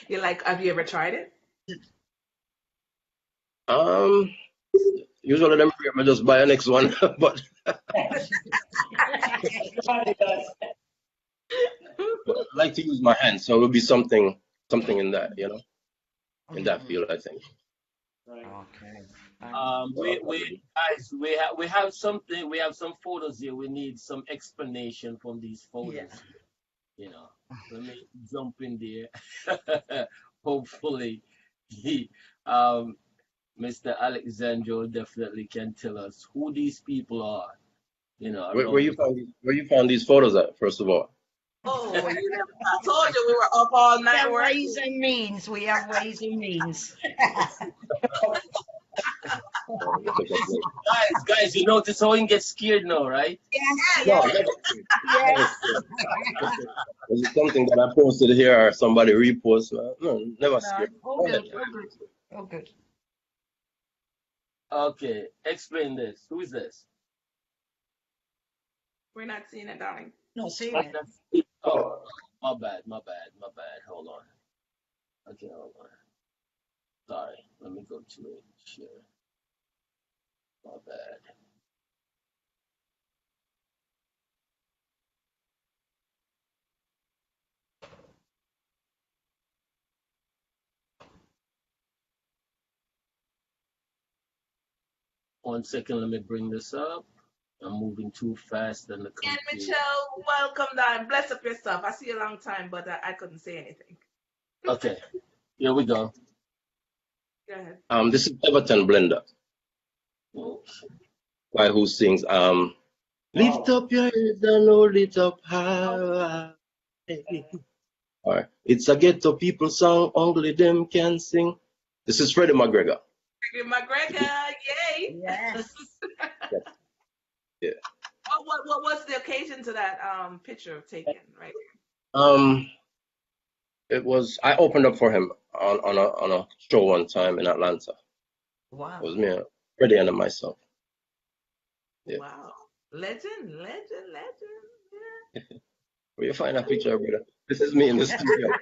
You're like, have you ever tried it? Usually them I just buy a next one, but Everybody does. I like to use my hands, so it would be something in that, in that field, I think. Right. Okay. We have something. We have some photos here. We need some explanation from these photos. Yeah. Let me jump in there. Hopefully, Mr. Alexandro definitely can tell us who these people are. Where you found these photos at, first of all? Oh, I told you we were up all night Yeah, working. ways and means. We have ways and means. Guys, you notice how he gets scared now, right? No, Yeah. never. Is it something that I posted here or somebody repost? No, never scared. All good. All good. Okay, explain this. Who is this? We're not seeing it, darling. Not seeing it. Oh, my bad. Hold on. Okay, hold on. Sorry, let me go to it. Sure. My bad. 1 second, let me bring this up. I'm moving too fast than the And computer. Mitchell, welcome down. Bless up yourself. I see you a long time, but I couldn't say anything. Okay, here we go. Go ahead. This is Everton Blender, by who sings lift up your head and hold it up high. Alright. It's a ghetto people song, only them can sing. This is Freddie McGregor. Freddie McGregor, yay! Yes. Yeah. What was the occasion to that picture taken right It was, I opened up for him on a show one time in Atlanta. Wow. It was me, Freddie, and myself. there? Yeah. Wow. Legend. Yeah. Where you find that picture, brother? This is me in the studio.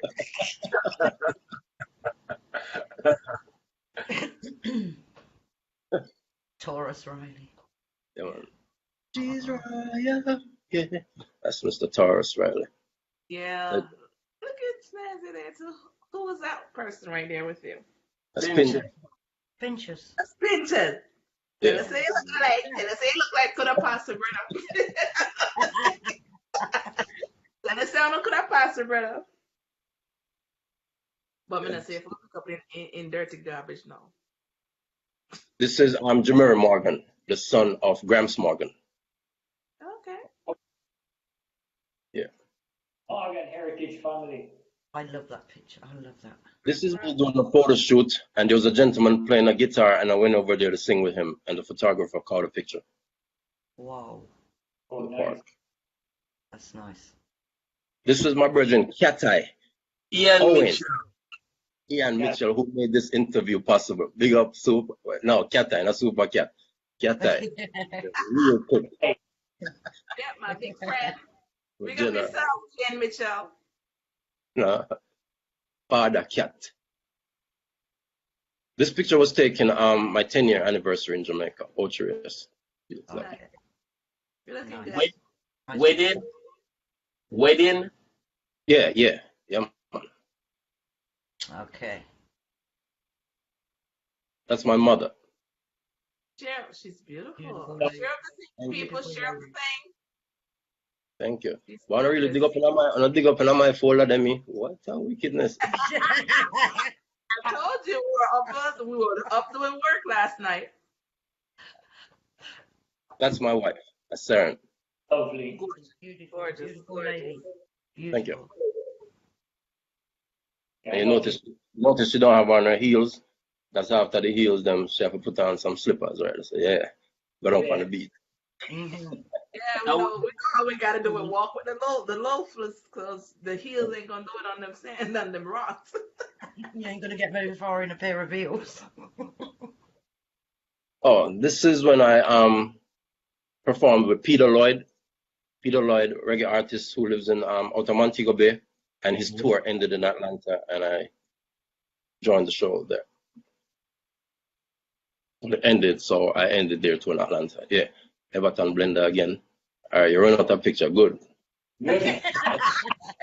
Taurus Riley. Yeah, man. She's right. Yeah. That's Mr. Taurus Riley. Yeah. Like- Look at Snazzy there. So who was that person right there with you? That's Pinchers. Pinchers. Finchers. That's Pinchers. Yeah. Tell us say it look like could have passed the brother. Let us say I could have passed the brother. But I'm gonna say if I look up in dirty garbage now. This is Jamari Morgan, the son of Gramps Morgan. Okay. Morgan Heritage Family. I love that picture. I love that. This is me doing a photo shoot, and there was a gentleman playing a guitar, and I went over there to sing with him, and the photographer caught a picture. Wow. Oh, of the nice. park. That's nice. This is my brethren, Cat Eye, Ian Owen. Mitchell. Ian Mitchell, who made this interview possible. Big up, Cat Eye, not Super Cat. Cat Eye. Real quick. Yeah, my big friend. Big up yourself, Ian Mitchell. Father Cat. This picture was taken my 10-year anniversary in Jamaica. Ocherius. Okay. You're looking Nice. good. Wait. Nice. Wedding. Yeah. Okay. That's my mother. Cheryl, she's beautiful. Beautiful Cheryl lady. the same people, Beautiful Cheryl the lady. same. Thank you. She's Wanna really dig gorgeous. up in my folder, then me? What a wickedness. I told you we were up doing work last night. That's my wife. That's Saren. Lovely. Beautiful, Gorgeous, beautiful gorgeous. lady. Thank you. Beautiful. Yeah, And you notice she don't have on her heels. That's after the heels, them she have to put on some slippers, right? So yeah, go down on the beat. Mhm. Yeah, we know how we gotta do it. Walk with the loafers, cause the heels ain't gonna do it on them sand on them rocks. You ain't gonna get very far in a pair of heels. Oh, this is when I performed with Peter Lloyd. Peter Lloyd, reggae artist who lives in out of Montego Bay, and his tour ended in Atlanta, and I joined the show there. It ended, so I ended there too in Atlanta. Yeah, Everton Blender again. All right, you run out of picture. Good. Good.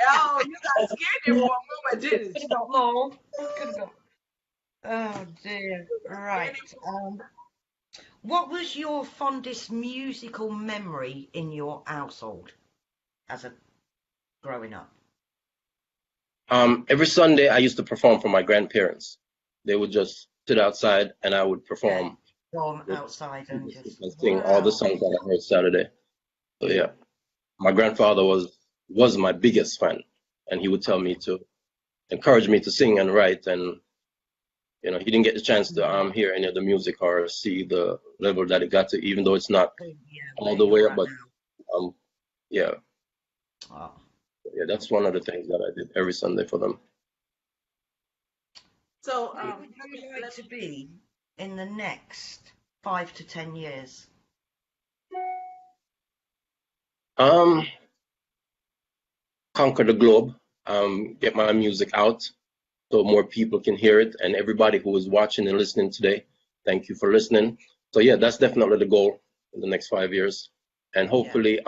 Oh, you got scared there for a moment, didn't you? Got more. Could've got- Oh dear. Right. What was your fondest musical memory in your household as a growing up? Every Sunday I used to perform for my grandparents. They would just sit outside and I would perform Go outside and just and sing all the songs that I heard Saturday. So yeah, my grandfather was my biggest fan, and he would tell me to encourage me to sing and write, and you know, he didn't get the chance to hear any of the music or see the level that it got to, even though it's not all the way up, but yeah, Oh. yeah, that's one of the things that I did every Sunday for them. So, Where would you like to be in the next 5 to 10 years? Conquer the globe, get my music out so more people can hear it, and everybody who is watching and listening today, thank you for listening. So yeah, that's definitely the goal in the next 5 years, and hopefully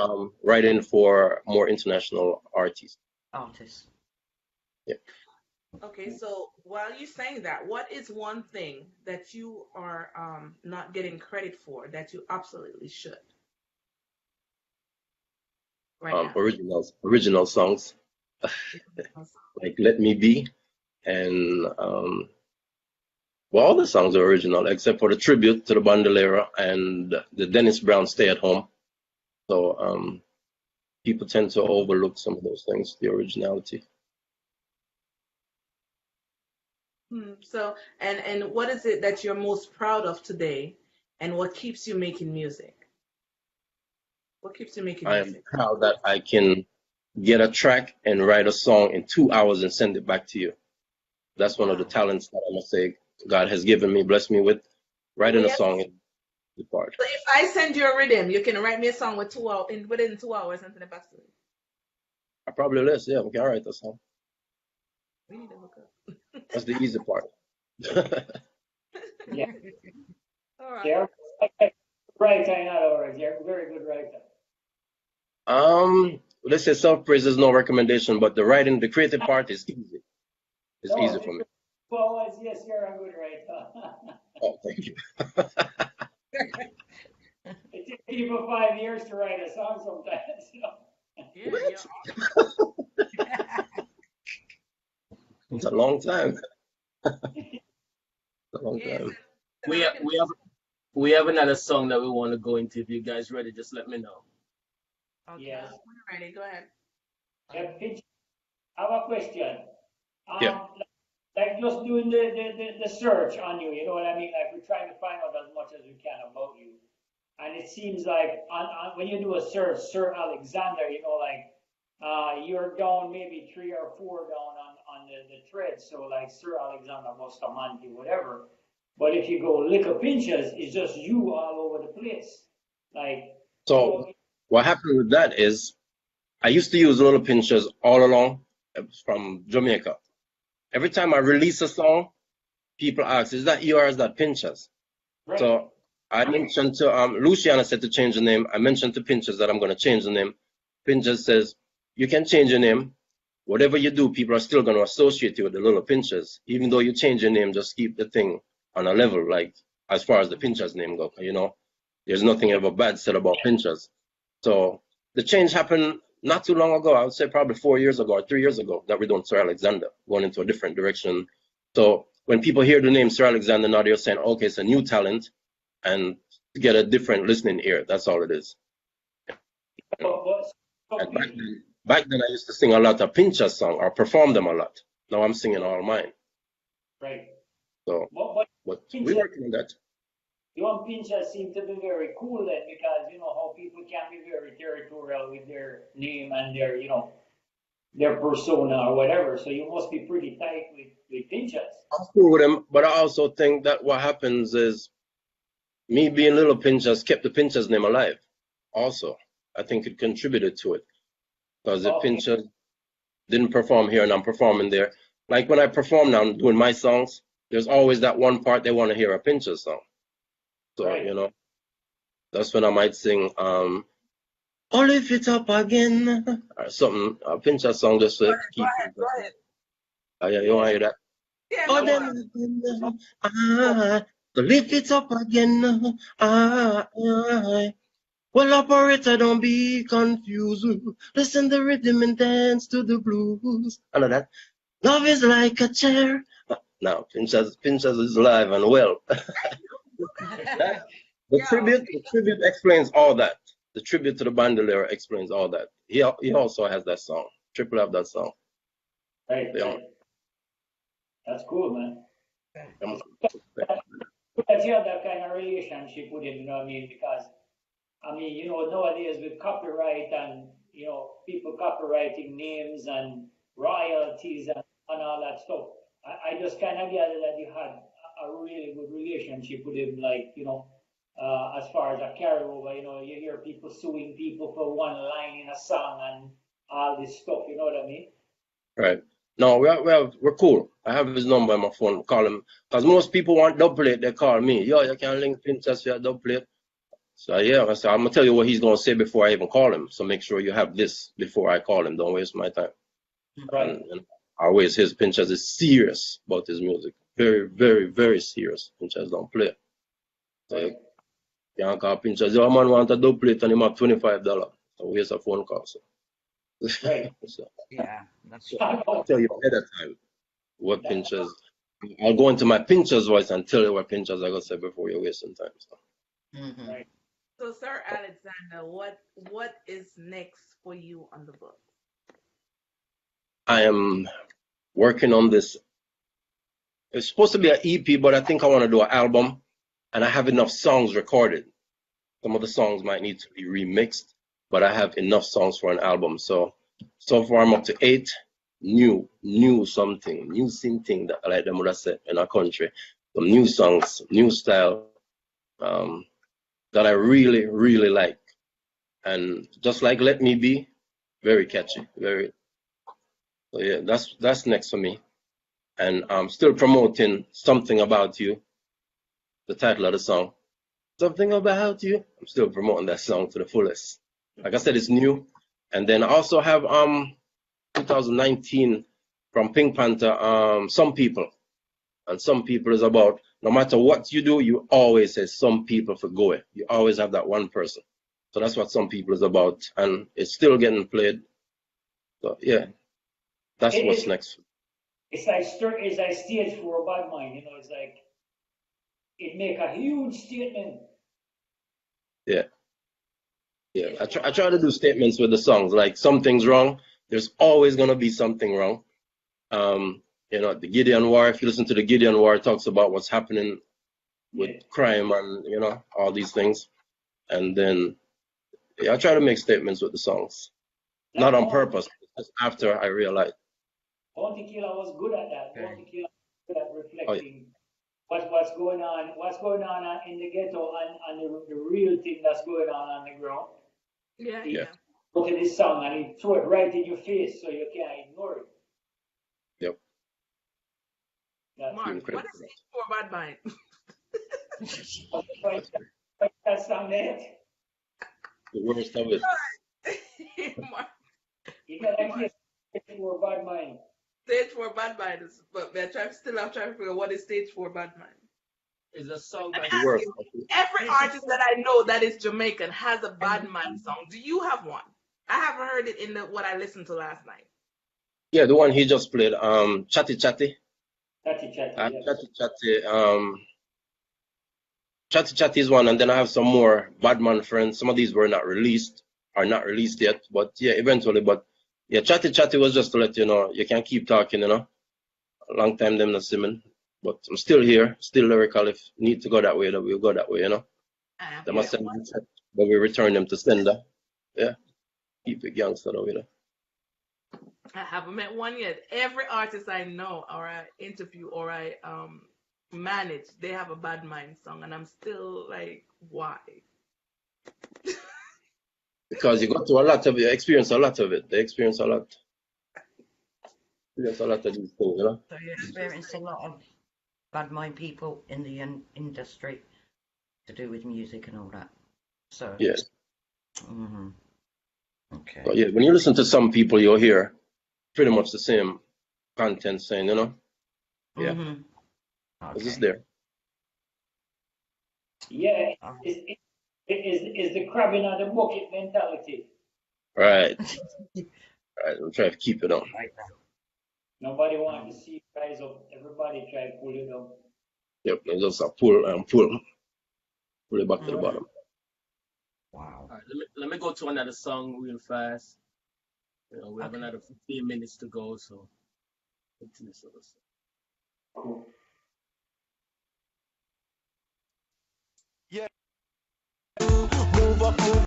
write in for more international artists. Artists. Yeah. Okay, so while you're saying that, what is one thing that you are not getting credit for that you absolutely should right now? Original songs like "Let Me Be" and well, all the songs are original except for the tribute to the Bandolera and the Dennis Brown "Stay at Home." So people tend to overlook some of those things, the originality. So, and what is it that you're most proud of today, and what keeps you making music? What keeps you making I am music? proud that I can get a track and write a song in 2 hours and send it back to you. That's one of the Wow. talents that I must say God has given me, blessed me with. Writing a Yes. song is the part. So if I send you a rhythm, you can write me a song with within 2 hours and send it back to me. I probably list, yeah, we can write a song. We need to hook up. That's the easy part. Yeah. All right. They're writer, in other words. They're a very good writer. Let's say self-praise is no recommendation, but the writing, the creative part is easy. It's No, easy for me. well, yes, you're a good writer. Oh, thank you. It takes people 5 years to write a song sometimes. You know? Yeah, It's a long time. It's a long yeah. time. We have another song that we want to go into. If you guys ready, just let me know. Okay. Yes. We're ready. Go ahead. Pitch, I have a question. Yeah. Like just doing the search on you, you know what I mean? Like we're trying to find out as much as we can about you. And it seems like when you do a search, Sir Alexander, you know, like you're down maybe 3 or 4 down on the thread. So like Sir Alexander Bustamante, whatever. But if you go Liquor Pinchers, it's just you all over the place. Like So what happened with that is I used to use Little Pinchers all along from Jamaica. Every time I release a song, people ask, is that you or is that Pinchers? right. So I mentioned to Luciana said to change the name. I mentioned to Pinchers that I'm going to change the name. Pinchers says, you can change your name. Whatever you do, people are still going to associate you with the Little Pinchers. Even though you change your name, just keep the thing on a level, like as far as the Pinchers name goes. You know, there's nothing ever bad said about Pinchers. So the change happened not too long ago. I would say probably 4 years ago or 3 years ago that we're doing Sir Alexander, going into a different direction. So when people hear the name Sir Alexander, now they're saying, okay, it's a new talent, and to get a different listening ear. That's all it is. And back then I used to sing a lot of Pinchers song or perform them a lot. Now I'm singing all mine. Right. So but we're working on that. Your Pinchers seem to be very cool then, because you know how people can be very territorial with their name and their, you know, their persona or whatever. So you must be pretty tight with Pinchers. I'm cool with them, but I also think that what happens is me being Little Pinchers kept the Pinchers name alive. Also, I think it contributed to it, because the Pinchers didn't perform here and I'm performing there. Like when I perform now, I'm doing my songs, there's always that one part they want to hear a Pinchers song. So, right. you know, that's when I might sing, oh, lift it up again, or something, a Pinchers song just to keep. Go ahead. Oh, yeah, you want to hear that? Yeah, Oh, go on. then, so lift it up again. Well, operator, don't be confused. Listen the rhythm and dance to the blues. I know that. Love is like a chair. Now, Pinchers is alive and well. The tribute explains all that. The tribute to the Bandolera explains all that. He also has that song. Triple have that song. Right. That's cool, man. But you have that kind of relationship with him, you know what I mean? Because, I mean, you know, nowadays with copyright and, you know, people copywriting names and royalties and all that stuff, I just kind of gathered that you had a really good relationship with him, like, you know, as far as a carryover, you know, you hear people suing people for one line in a song and all this stuff, you know what I mean? Right. No, we're cool. I have his number on my phone. Call him, because most people want dub plate. They call me. Yo, you can link Pinchers for your dub plate. So yeah, I said, I'm gonna tell you what he's gonna say before I even call him. So make sure you have this before I call him. Don't waste my time. Right. And always his. Pinchers is serious about his music. Very, very, very serious. Pinchers don't play. So you can't call Pinchers. Your man want a dub plate and him have $25. So waste a phone call. So, Right. so Yeah, that's I'll tell you ahead of time what Pinchers. I'll go into my Pinchers voice and tell you what Pinchers are gonna say before you're wasting time. So. mhm. Right. So, Sir Alexander, what is next for you on the book? I am working on this. It's supposed to be an EP, but I think I want to do an album, and I have enough songs recorded. Some of the songs might need to be remixed, but I have enough songs for an album. So far I'm up to 8 new something that like them would have said in our country. Some new songs, new style, that I really, really like. And just like Let Me Be, very catchy, very. So yeah, that's next for me. And I'm still promoting Something About You, the title of the song. Something About You. I'm still promoting that song to the fullest. Like I said, it's new. And then I also have 2019 from Pink Panther, Some People. And Some People is about no matter what you do, you always say some people for going. You always have that one person. So that's what Some People is about. And it's still getting played. So yeah, that's what's next. It's like stage for a bad mind, you know. It's like it make a huge statement. Yeah. I try to do statements with the songs. Like something's wrong. There's always gonna be something wrong. You know, the Gideon War. If you listen to the Gideon War, it talks about what's happening with crime and all these things. And then I try to make statements with the songs, not on purpose. Just after I realized. Bounty Killer was good at that. Okay. Bounty Killer was good at reflecting what's going on in the ghetto and the real thing that's going on the ground. Yeah. Look at this song and he throw it right in your face so you can't ignore it. Yep. That's Mark, incredible. what is it for bad mind? that song there. The worst of it. Mark, You got like this for bad mind. stage 4 bad mind is, but I'm trying to figure out what is stage 4 bad mind. It's a song Let me by ask Worst. you, every artist that I know that is Jamaican has a bad mind song. Do you have one? I haven't heard it in what I listened to last night. Yeah, the one he just played, Chatty Chatty. Chatty, Yeah. yeah. Chatty Chatty is one, and then I have some more Badman Friends. Some of these were not released yet, but yeah, eventually. But yeah, Chatty Chatty was just to let you know you can keep talking, A long time them not simming, but I'm still here, still lyrical. If need to go that way, then we'll go that way, They must send them check, but we return them to sender. Yeah, keep it gangster though, I haven't met one yet. Every artist I know or I interview or I manage, they have a bad mind song, and I'm still like, why? Because you got to you experience a lot of it. They experience a lot. Experience a lot of these things, So you experience a lot of bad mind people in the industry to do with music and all that. So Yes. mhm. Okay. But yeah, when you listen to Some People, you'll hear pretty much the same content saying, Yeah. Mhm. It's just Okay. there. Yeah, it's the crabbing out the bucket mentality. Right. Right. I'm trying to keep it on. Right now. Nobody wants to see you rise up. Everybody try to pull it up. Yep. It's just a pull it back to the bottom. Wow. All right, let me go to another song real fast. We have another 15 minutes to go, so continue to listen. Cool. Move up, move.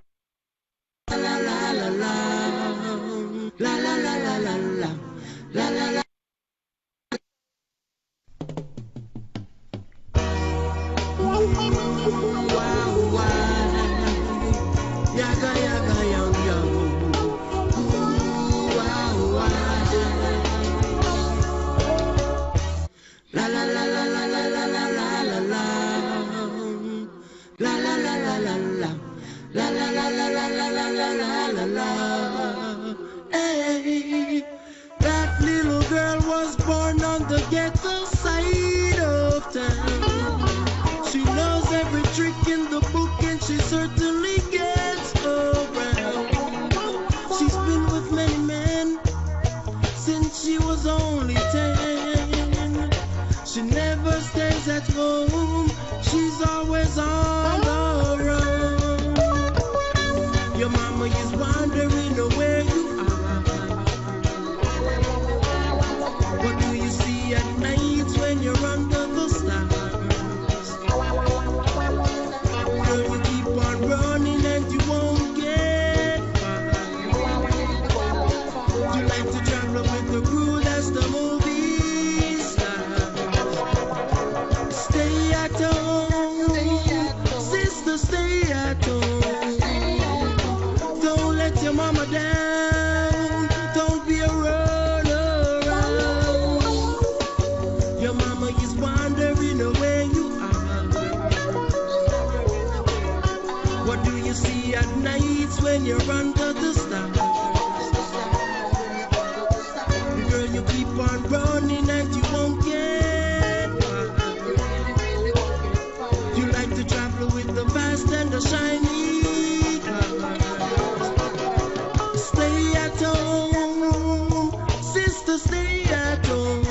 La la la la la. La la la la la la. La la la. Wow, wow. Yaga, yaga, young, young. Ooh, wow, wow. La la la la la la la la la la la. La la la la la la. La la la la la la la la la la la. Hey, that little girl. girl was born on the ghetto side of town. She knows every trick in the book and she certainly gets around. She's been with many men since she was only 10. She never stays at home, she's always on the run. Your mama is wondering where you are. What do you see at night when you're under the stars? Girl, you keep on running and you won't get far. You like to travel with the crew, that's the movie stars. Stay at home, sister, stay at home. Don't let your mama down, don't be a runaround. Your mama is wondering where you are. What do you see at nights when you're under the stars? Girl, you keep on running and you won't get far. You like to travel with the fast and the shiny cars. Stay at home, sister, stay at home.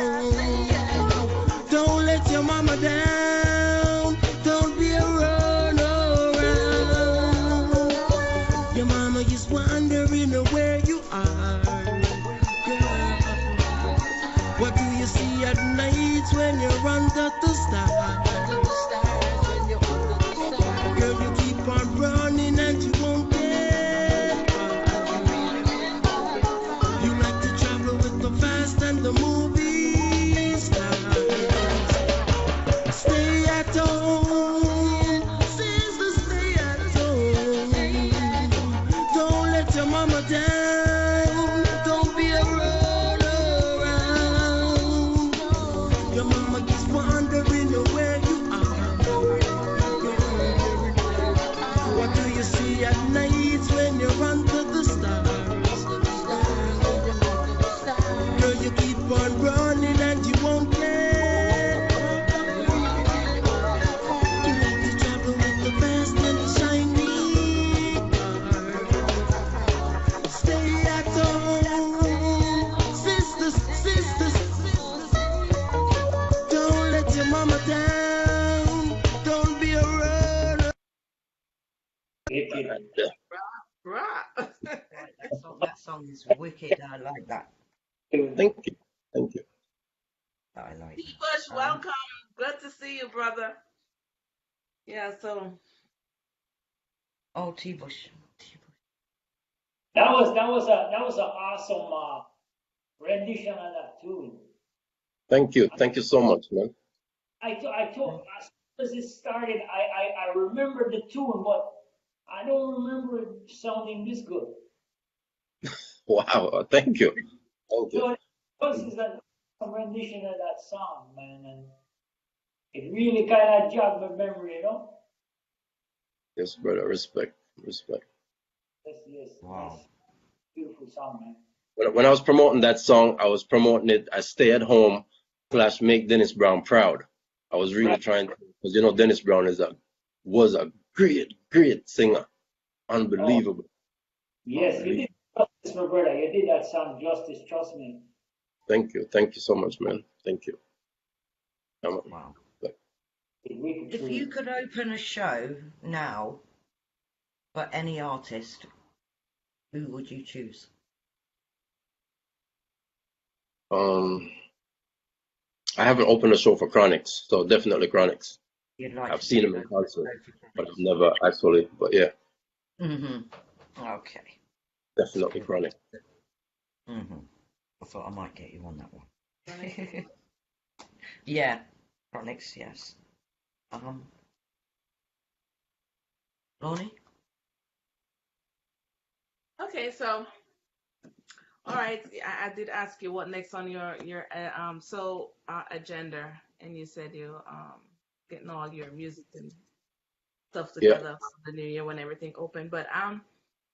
Don't let your mama down, don't be a runaround. Your mama is wondering where you are. What do you see at night when you're under the stars? Girl, you keep on running and you won't get far. You like to travel with the fast and the movie stars. Stay at home, sister, stay at home. Don't let your mama down, don't be a runaround. Your mama is wondering where you are. What do you see at night when you're under the stars? Girl, you keep on running and you won't get far. You like to travel with the fast and the shiny cars. Stay at home, sisters, sisters. Don't let your mama down, don't be a runner. Wicked. Right. That song is wicked. I like that. Thank you. Thank you. I like T that. Bush, welcome. Good to see you, brother. Yeah, so Oh, T-Bush. T-Bush. That was an awesome rendition of that tune. Thank you. Thank you so much, man. I told as soon as it started, I remember the tune, but I don't remember it sounding this good. Wow. Thank you. Thank you. So this is a rendition of that song, man, and it really kind of jogged my memory, you know. Yes, brother. Respect. Respect. Yes, Wow. nice, beautiful song, man. When I was promoting that song, I was promoting it as Stay at Home / Make Dennis Brown Proud. I was really Right. trying to, because Dennis Brown was a great singer. Unbelievable. Yes, you did justice, my brother. You did that song justice. Trust me. Thank you. Thank you so much, man. Thank you. Wow. Wicked If tune. you could open a show now for any artist, who would you choose? I haven't opened a show for Chronix, so definitely Chronix. You'd like I've to seen see him in those concert, but photographs? I've never actually. But yeah, Okay. definitely Chronix. I thought I might get you on that one. Yeah, Chronix, yes. Lonnie? okay, so all right, I did ask you what next on your agenda, and you said you getting all your music and stuff Yeah. together for the new year when everything open. But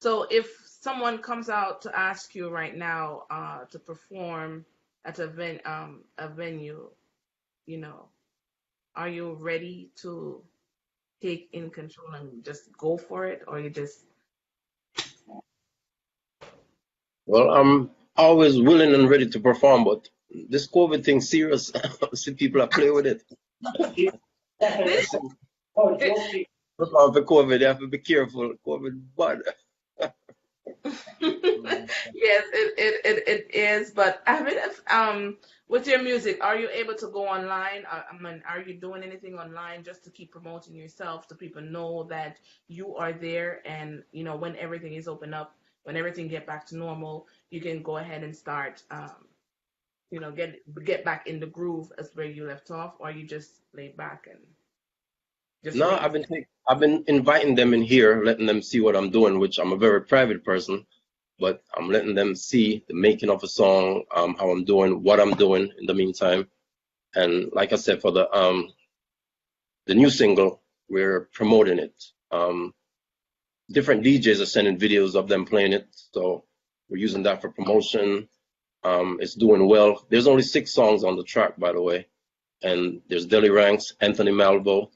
so if someone comes out to ask you right now to perform at a venue, you know, are you ready to take in control and just go for it, or you just Well, I'm always willing and ready to perform, but this COVID thing serious. See people that play with it. Oh, joking. Perform for COVID, you have to be careful. COVID bad. Yes, it is. But I mean, with your music, are you able to go online? I mean, are you doing anything online just to keep promoting yourself so people know that you are there? And you know, when everything is open up, when everything get back to normal, you can go ahead and start, you know, get back in the groove as where you left off, or you just lay back and just No, wait. I've been inviting them in here, letting them see what I'm doing, which I'm a very private person, but I'm letting them see the making of a song, how I'm doing, what I'm doing in the meantime. And like I said, for the new single, we're promoting it. Different DJs are sending videos of them playing it, so we're using that for promotion. It's doing well. There's only 6 songs on the track, by the way, and there's Deli Ranks, Anthony Malvo,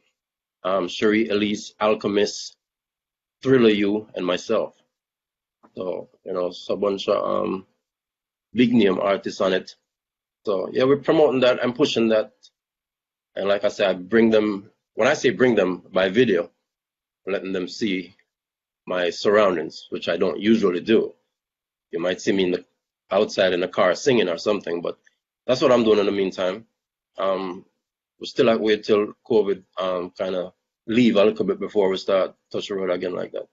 Cherie Elise, Alchemist, Thriller You, and myself. So, you know, it's a bunch of big name artists on it. So yeah, we're promoting that and pushing that. And like I said, I bring them, when I say bring them by video, letting them see my surroundings, which I don't usually do. You might see me outside in the car singing or something, but that's what I'm doing in the meantime. We still have to wait till COVID kind of leave a little bit before we start touch the road again like that.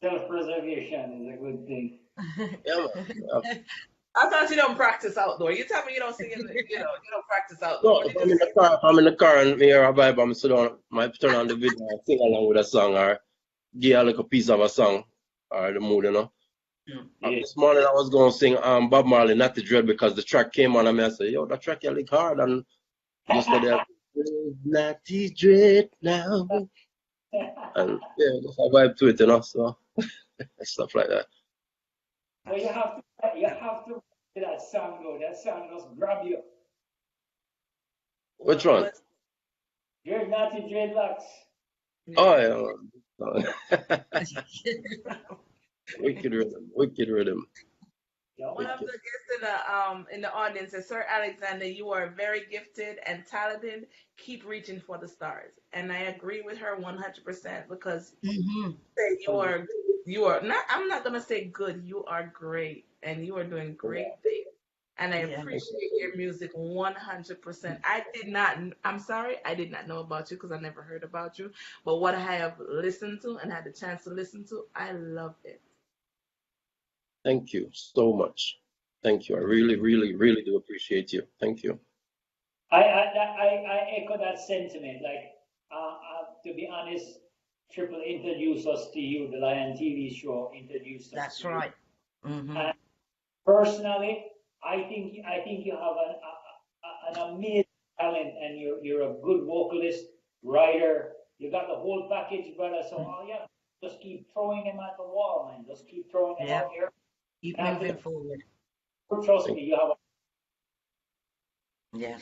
Self-preservation is a good thing. Yeah, man. Yeah. I thought you don't practice outdoor. You tell me you don't sing in the, you don't practice No, outdoor. if I'm in the car and hear a vibe, I'm sit down, might turn on the video and sing along with a song or give a little piece of a song or the mood, you know. Yeah. This morning I was going to sing Bob Marley, Natty Dread, because the track came on and I said, yo, that track you lick hard. And yesterday, Natty Dread now. And yeah, just a vibe to it, you know, so stuff like that. Well, you have to let that song go. That song just grab you. Which one? You're Natty Dreadlocks. Oh, yeah. Wicked rhythm. Yeah. One of the guests in the audience says, Sir Alexander, you are very gifted and talented. Keep reaching for the stars. And I agree with her 100% because you are not, I'm not gonna say good, you are great and you are doing great things. And I appreciate your music 100%. I'm sorry, I did not know about you because I never heard about you. But what I have listened to and had the chance to listen to, I love it. Thank you so much. Thank you. I really, really, really do appreciate you. Thank you. I echo that sentiment. Like, to be honest, Triple introduced us to you. The Lion TV show introduced us. That's to right. You. Mm-hmm. And personally, I think you have an amazing talent, and you're a good vocalist, writer. You got the whole package, brother. So just keep throwing them at the wall, man. Just keep throwing them out there. Keep moving forward. Trust me, you have. Yeah.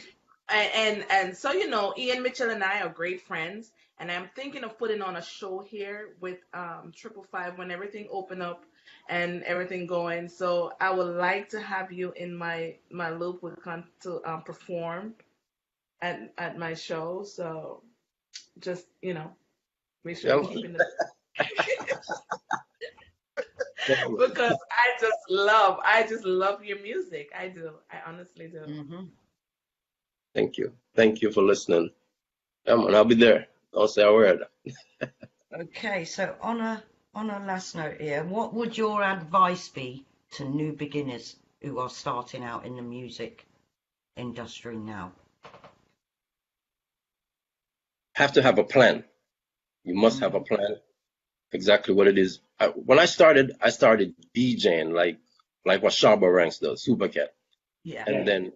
And so Ian Mitchell and I are great friends, and I'm thinking of putting on a show here with 555 when everything open up and everything going. So I would like to have you in my loop to perform at my show. So just make sure you're keeping the because I just love your music. I do. I honestly do. Mm-hmm. Thank you. Thank you for listening. And I'll be there. Don't say a word. Okay, so on a last note here, what would your advice be to new beginners who are starting out in the music industry now? Have to have a plan. You must have a plan. Exactly what it is. When I started DJing like what Shabba Ranks does, Supercat. Yeah. And then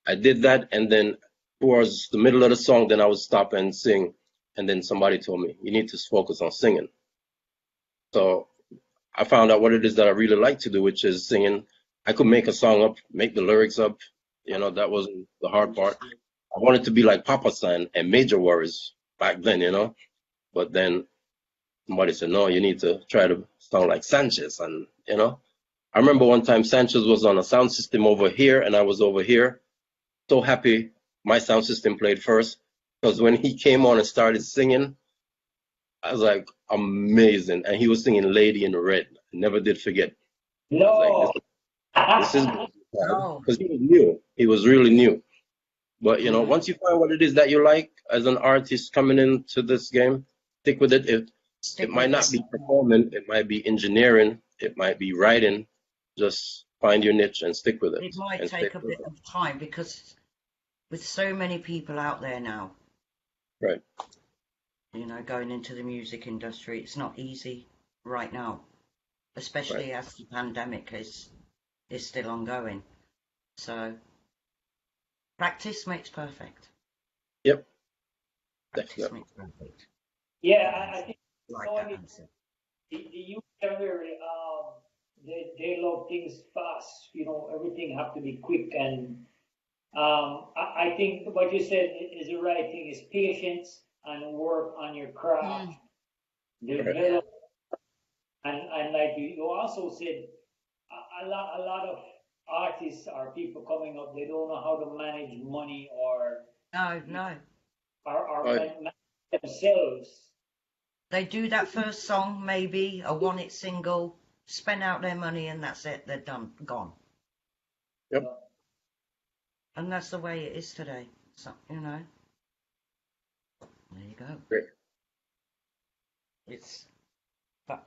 I did that, and then towards the middle of the song, then I would stop and sing, and then somebody told me, you need to focus on singing. So I found out what it is that I really like to do, which is singing, I could make a song up, make the lyrics up. That wasn't the hard part. I wanted to be like Papa San and Major Worries back then. But then somebody said, no, you need to try to sound like Sanchez. And, I remember one time Sanchez was on a sound system over here and I was over here. So happy my sound system played first, because when he came on and started singing, I was like, amazing. And he was singing Lady in Red. I never did forget. I was like, this is Oh, because he was new. He was really new. But mm, once you find what it is that you like as an artist coming into this game, stick with it. It stick might with not it. be performing, it might be engineering, it might be writing. Just find your niche and stick with it. It might And stay take a with bit it. of time because with so many people out there now, Right. going into the music industry, it's not easy right now, especially as the pandemic is still ongoing. So practice makes perfect. Yep. Practice Definitely. makes perfect. Yeah, I think Like knowing that it, answer. the youth are very, they love things fast. Everything have to be quick, and I think what you said is the right thing. Is patience and work on your craft, Right. develop, and like you also said, a lot of artists or people coming up, they don't know how to manage money or No. Right. manage themselves. They do that first song, maybe a one-hit single, spend out their money, and that's it. They're done, gone. Yep. And that's the way it is today. So, there you go. Great. But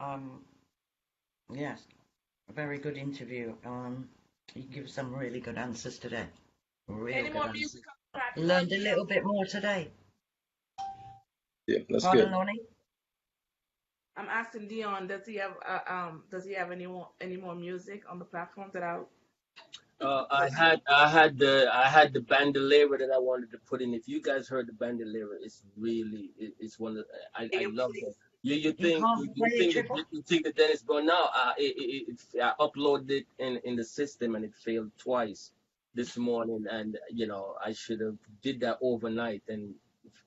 yes, a very good interview. You give some really good answers today. Real Any good more answers. music on the platform? Learned a little bit more today. Yeah, that's Pardon, good. Lonnie? I'm asking Dion, does he have any more music on the platform that I'll I had the bandolera that I wanted to put in. If you guys heard the bandolera, it's really it's one of I love that. You You can't play it, Triple? you think that Dennis Brown now I uploaded it in the system and it failed twice this morning, and I should have did that overnight, and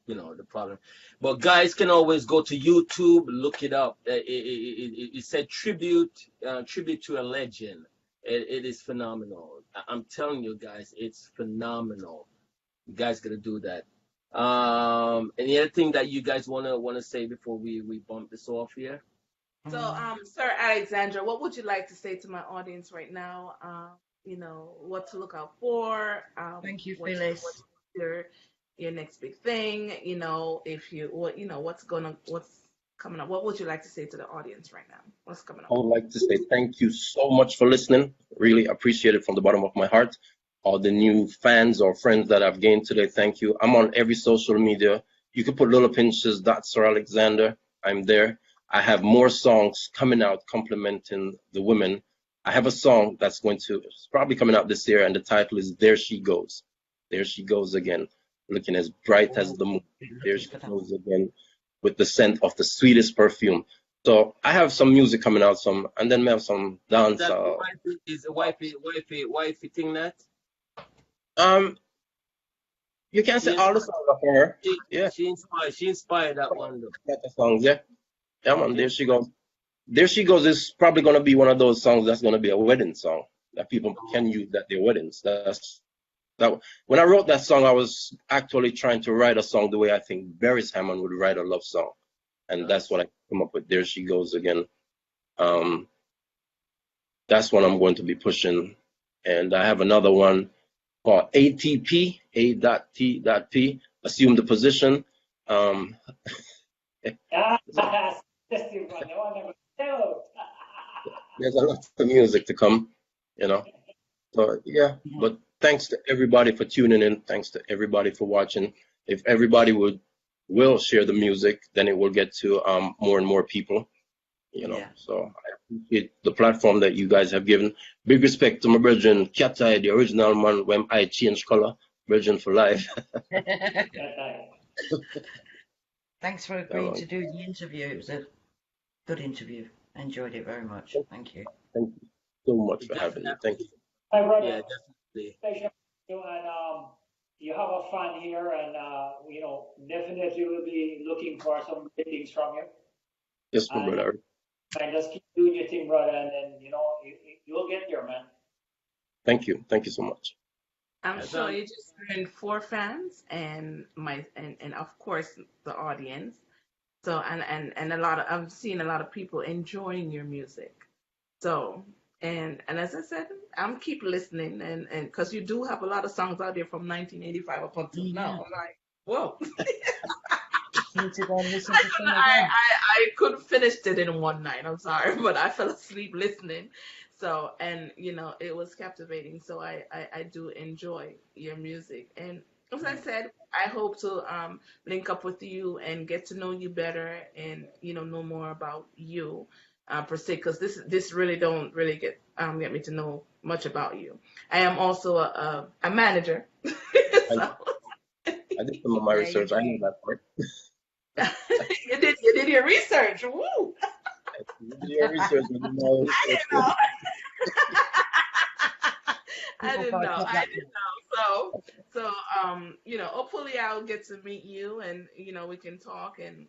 the problem. But guys can always go to YouTube, look it up. It said tribute to a legend. It is phenomenal. I'm telling you guys, it's phenomenal. You guys gotta do that. Any other thing that you guys wanna say before we bump this off here? So, Sir Alexandra, what would you like to say to my audience right now? What to look out for. Thank you, What's Phyllis. your next big thing? What's coming up. What would you like to say to the audience right now? What's coming I up? would like to say thank you so much for listening. Really appreciate it from the bottom of my heart. All the new fans or friends that I've gained today, thank you. I'm on every social media. You can put Little Pinches, Sir Alexander. I'm there. I have more songs coming out complimenting the women. I have a song it's probably coming out this year, and the title is There She Goes. There she goes again, looking as bright as the moon. There she goes again, with the scent of the sweetest perfume. So I have some music coming out, and then we have some dance. Is the wifey thing that? You can't say all the songs are for her. Yeah, She inspired that one though. the songs. Yeah, yeah, man. There she goes. There she goes is probably gonna be one of those songs that's gonna be a wedding song that people can use at their weddings. That. When I wrote that song, I was actually trying to write a song the way I think Beres Hammond would write a love song, and that's what I come up with. There she goes again. That's what I'm going to be pushing, and I have another one called ATP, A.T.P, Assume the Position. There's a lot of music to come, So yeah, but thanks to everybody for tuning in. Thanks to everybody for watching. If everybody will share the music, then it will get to more and more people. Yeah. So I appreciate the platform that you guys have given. Big respect to my brethren, Cat Eye, the original man when I change color, brethren for life. Thanks for agreeing to do the interview. It was a good interview. Enjoyed it very much. Thank you. Thank you so much for having me. Thank you. My brother, Yeah, definitely. pleasure with you, and you have a fun here, and definitely we'll be looking for some great things from you. Yes, my And, brother. and just keep doing your thing, brother, and then you'll get there, man. Thank you. Thank you so much. I'm As sure you just earned 4 fans and and of course the audience. So and a lot of I've seen a lot of people enjoying your music. So and as I said, I'm keep listening and because you do have a lot of songs out there from 1985 up until Yeah. now. I'm like, whoa. Need to go and listen I to some again. I couldn't finish it in one night. I'm sorry, but I fell asleep listening. So and it was captivating. So I do enjoy your music. And as I said, I hope to link up with you and get to know you better and know more about you per se because this really don't really get me to know much about you. I am also a manager. I, So I did some of my Yeah, you research. I know do. that part. you did your research. Woo! You did your research. You did my I research. didn't know. I People didn't gotta know. put I that. didn't know. So hopefully I'll get to meet you and we can talk and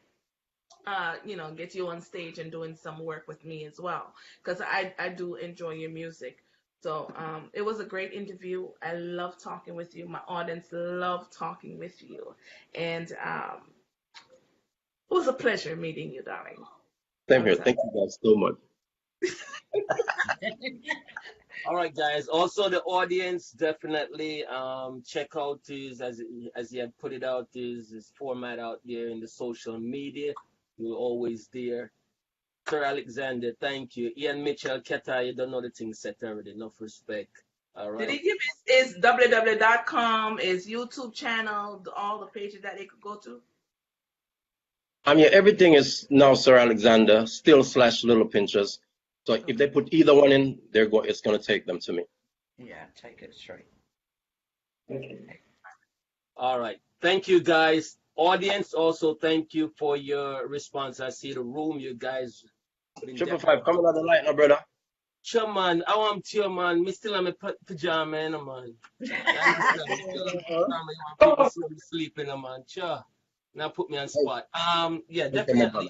get you on stage and doing some work with me as well because I do enjoy your music. So it was a great interview. I love talking with you. My audience love talking with you, and it was a pleasure meeting you, darling. Same I'm here. telling Thank you guys so much. All right, guys. Also, the audience definitely check out as he had put it out his format out there in the social media. We're always there. Sir Alexander, thank you. Ian Mitchell, Keta, you don't know the thing set already. Enough respect. All Did he right. give his www.com, his YouTube channel, all the pages that they could go to? Yeah, everything is now Sir Alexander, still / Little Pinchers. So if they put either one in, it's gonna take them to me. Yeah, take it straight. Okay. All right. Thank you, guys. Audience, also thank you for your response. I see the room. You guys been 555, come on the light now, brother. Sure, man. I want to, man. Me still in my pajama, man. You understand? Me still in my pajama. You want people see me sleeping, man. Sure. Now put me on spot. Yeah, definitely.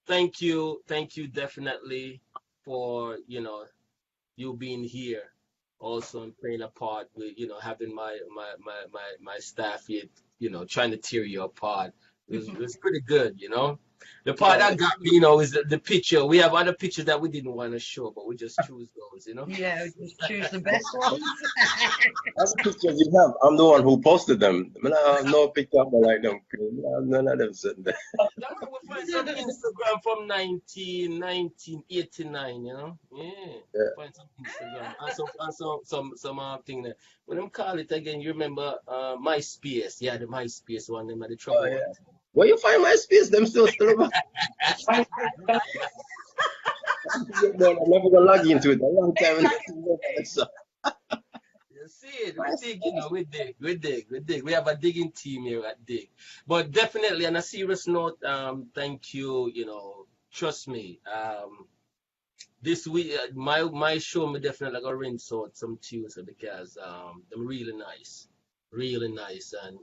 Thank you, definitely for you being here, also and playing a part with having my staff here, trying to tear you apart. It was pretty good, The part that got me, is the picture. We have other pictures that we didn't want to show, but we just choose those, Yeah, just choose the best ones. That's the pictures you have. I'm the one who posted them. I have no picture of me like them. None of them sitting there. That's why we find some Instagram from 1989, Yeah. Find some Instagram. And some thing there. What them call it again? You remember MySpace? Yeah, the MySpace one, them are the trouble. Oh, yeah. Where you find my space? Them still over. I'm never gonna log into it. A long time. You see it, we dig, we dig. We have a digging team here at Dig. But definitely, on a serious note, thank you, trust me. This week, my show, me definitely gonna rinse out some tunes because they're really nice, and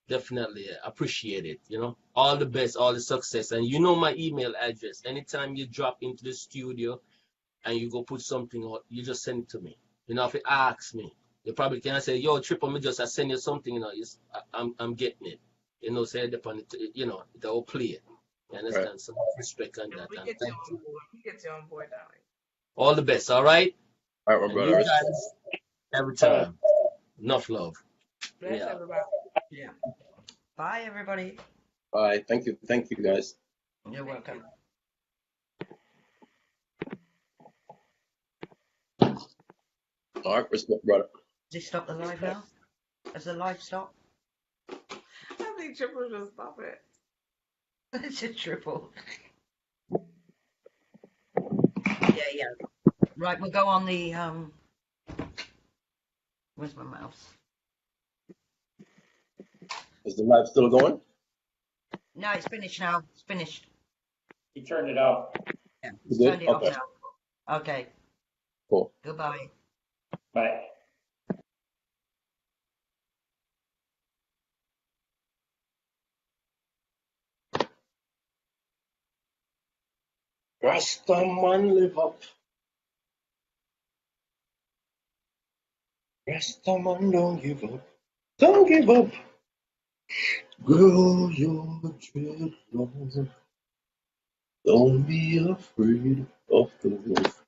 definitely appreciate it. All the best, all the success, and my email address. Anytime you drop into the studio and you go put something out, you just send it to me. If you ask me, you probably can say, "Yo, Triple, me just I send you something." I'm getting it. Say it upon it. The whole play. You understand? Right. Some respect on that. We get you on board. We get you on board, darling. All the best. All right. All right, my brother. You guys, every time. Enough love. Bless everybody. Yeah. Bye, everybody. Bye. Thank you, guys. You're welcome. All right, respect, brother. Does it stop the live now? Has the live stopped? I think Triple should stop it. It's a triple. Yeah. Right, we'll go on the where's my mouse? Is the live still going? No, it's finished now. It's finished. He turned it off. Yeah, You did? turned it off now. Okay. Cool. Goodbye. Bye. Rasta man live up. Rasta man don't give up. Don't give up. Grow your dreadlocks. Don't be afraid of the wolf.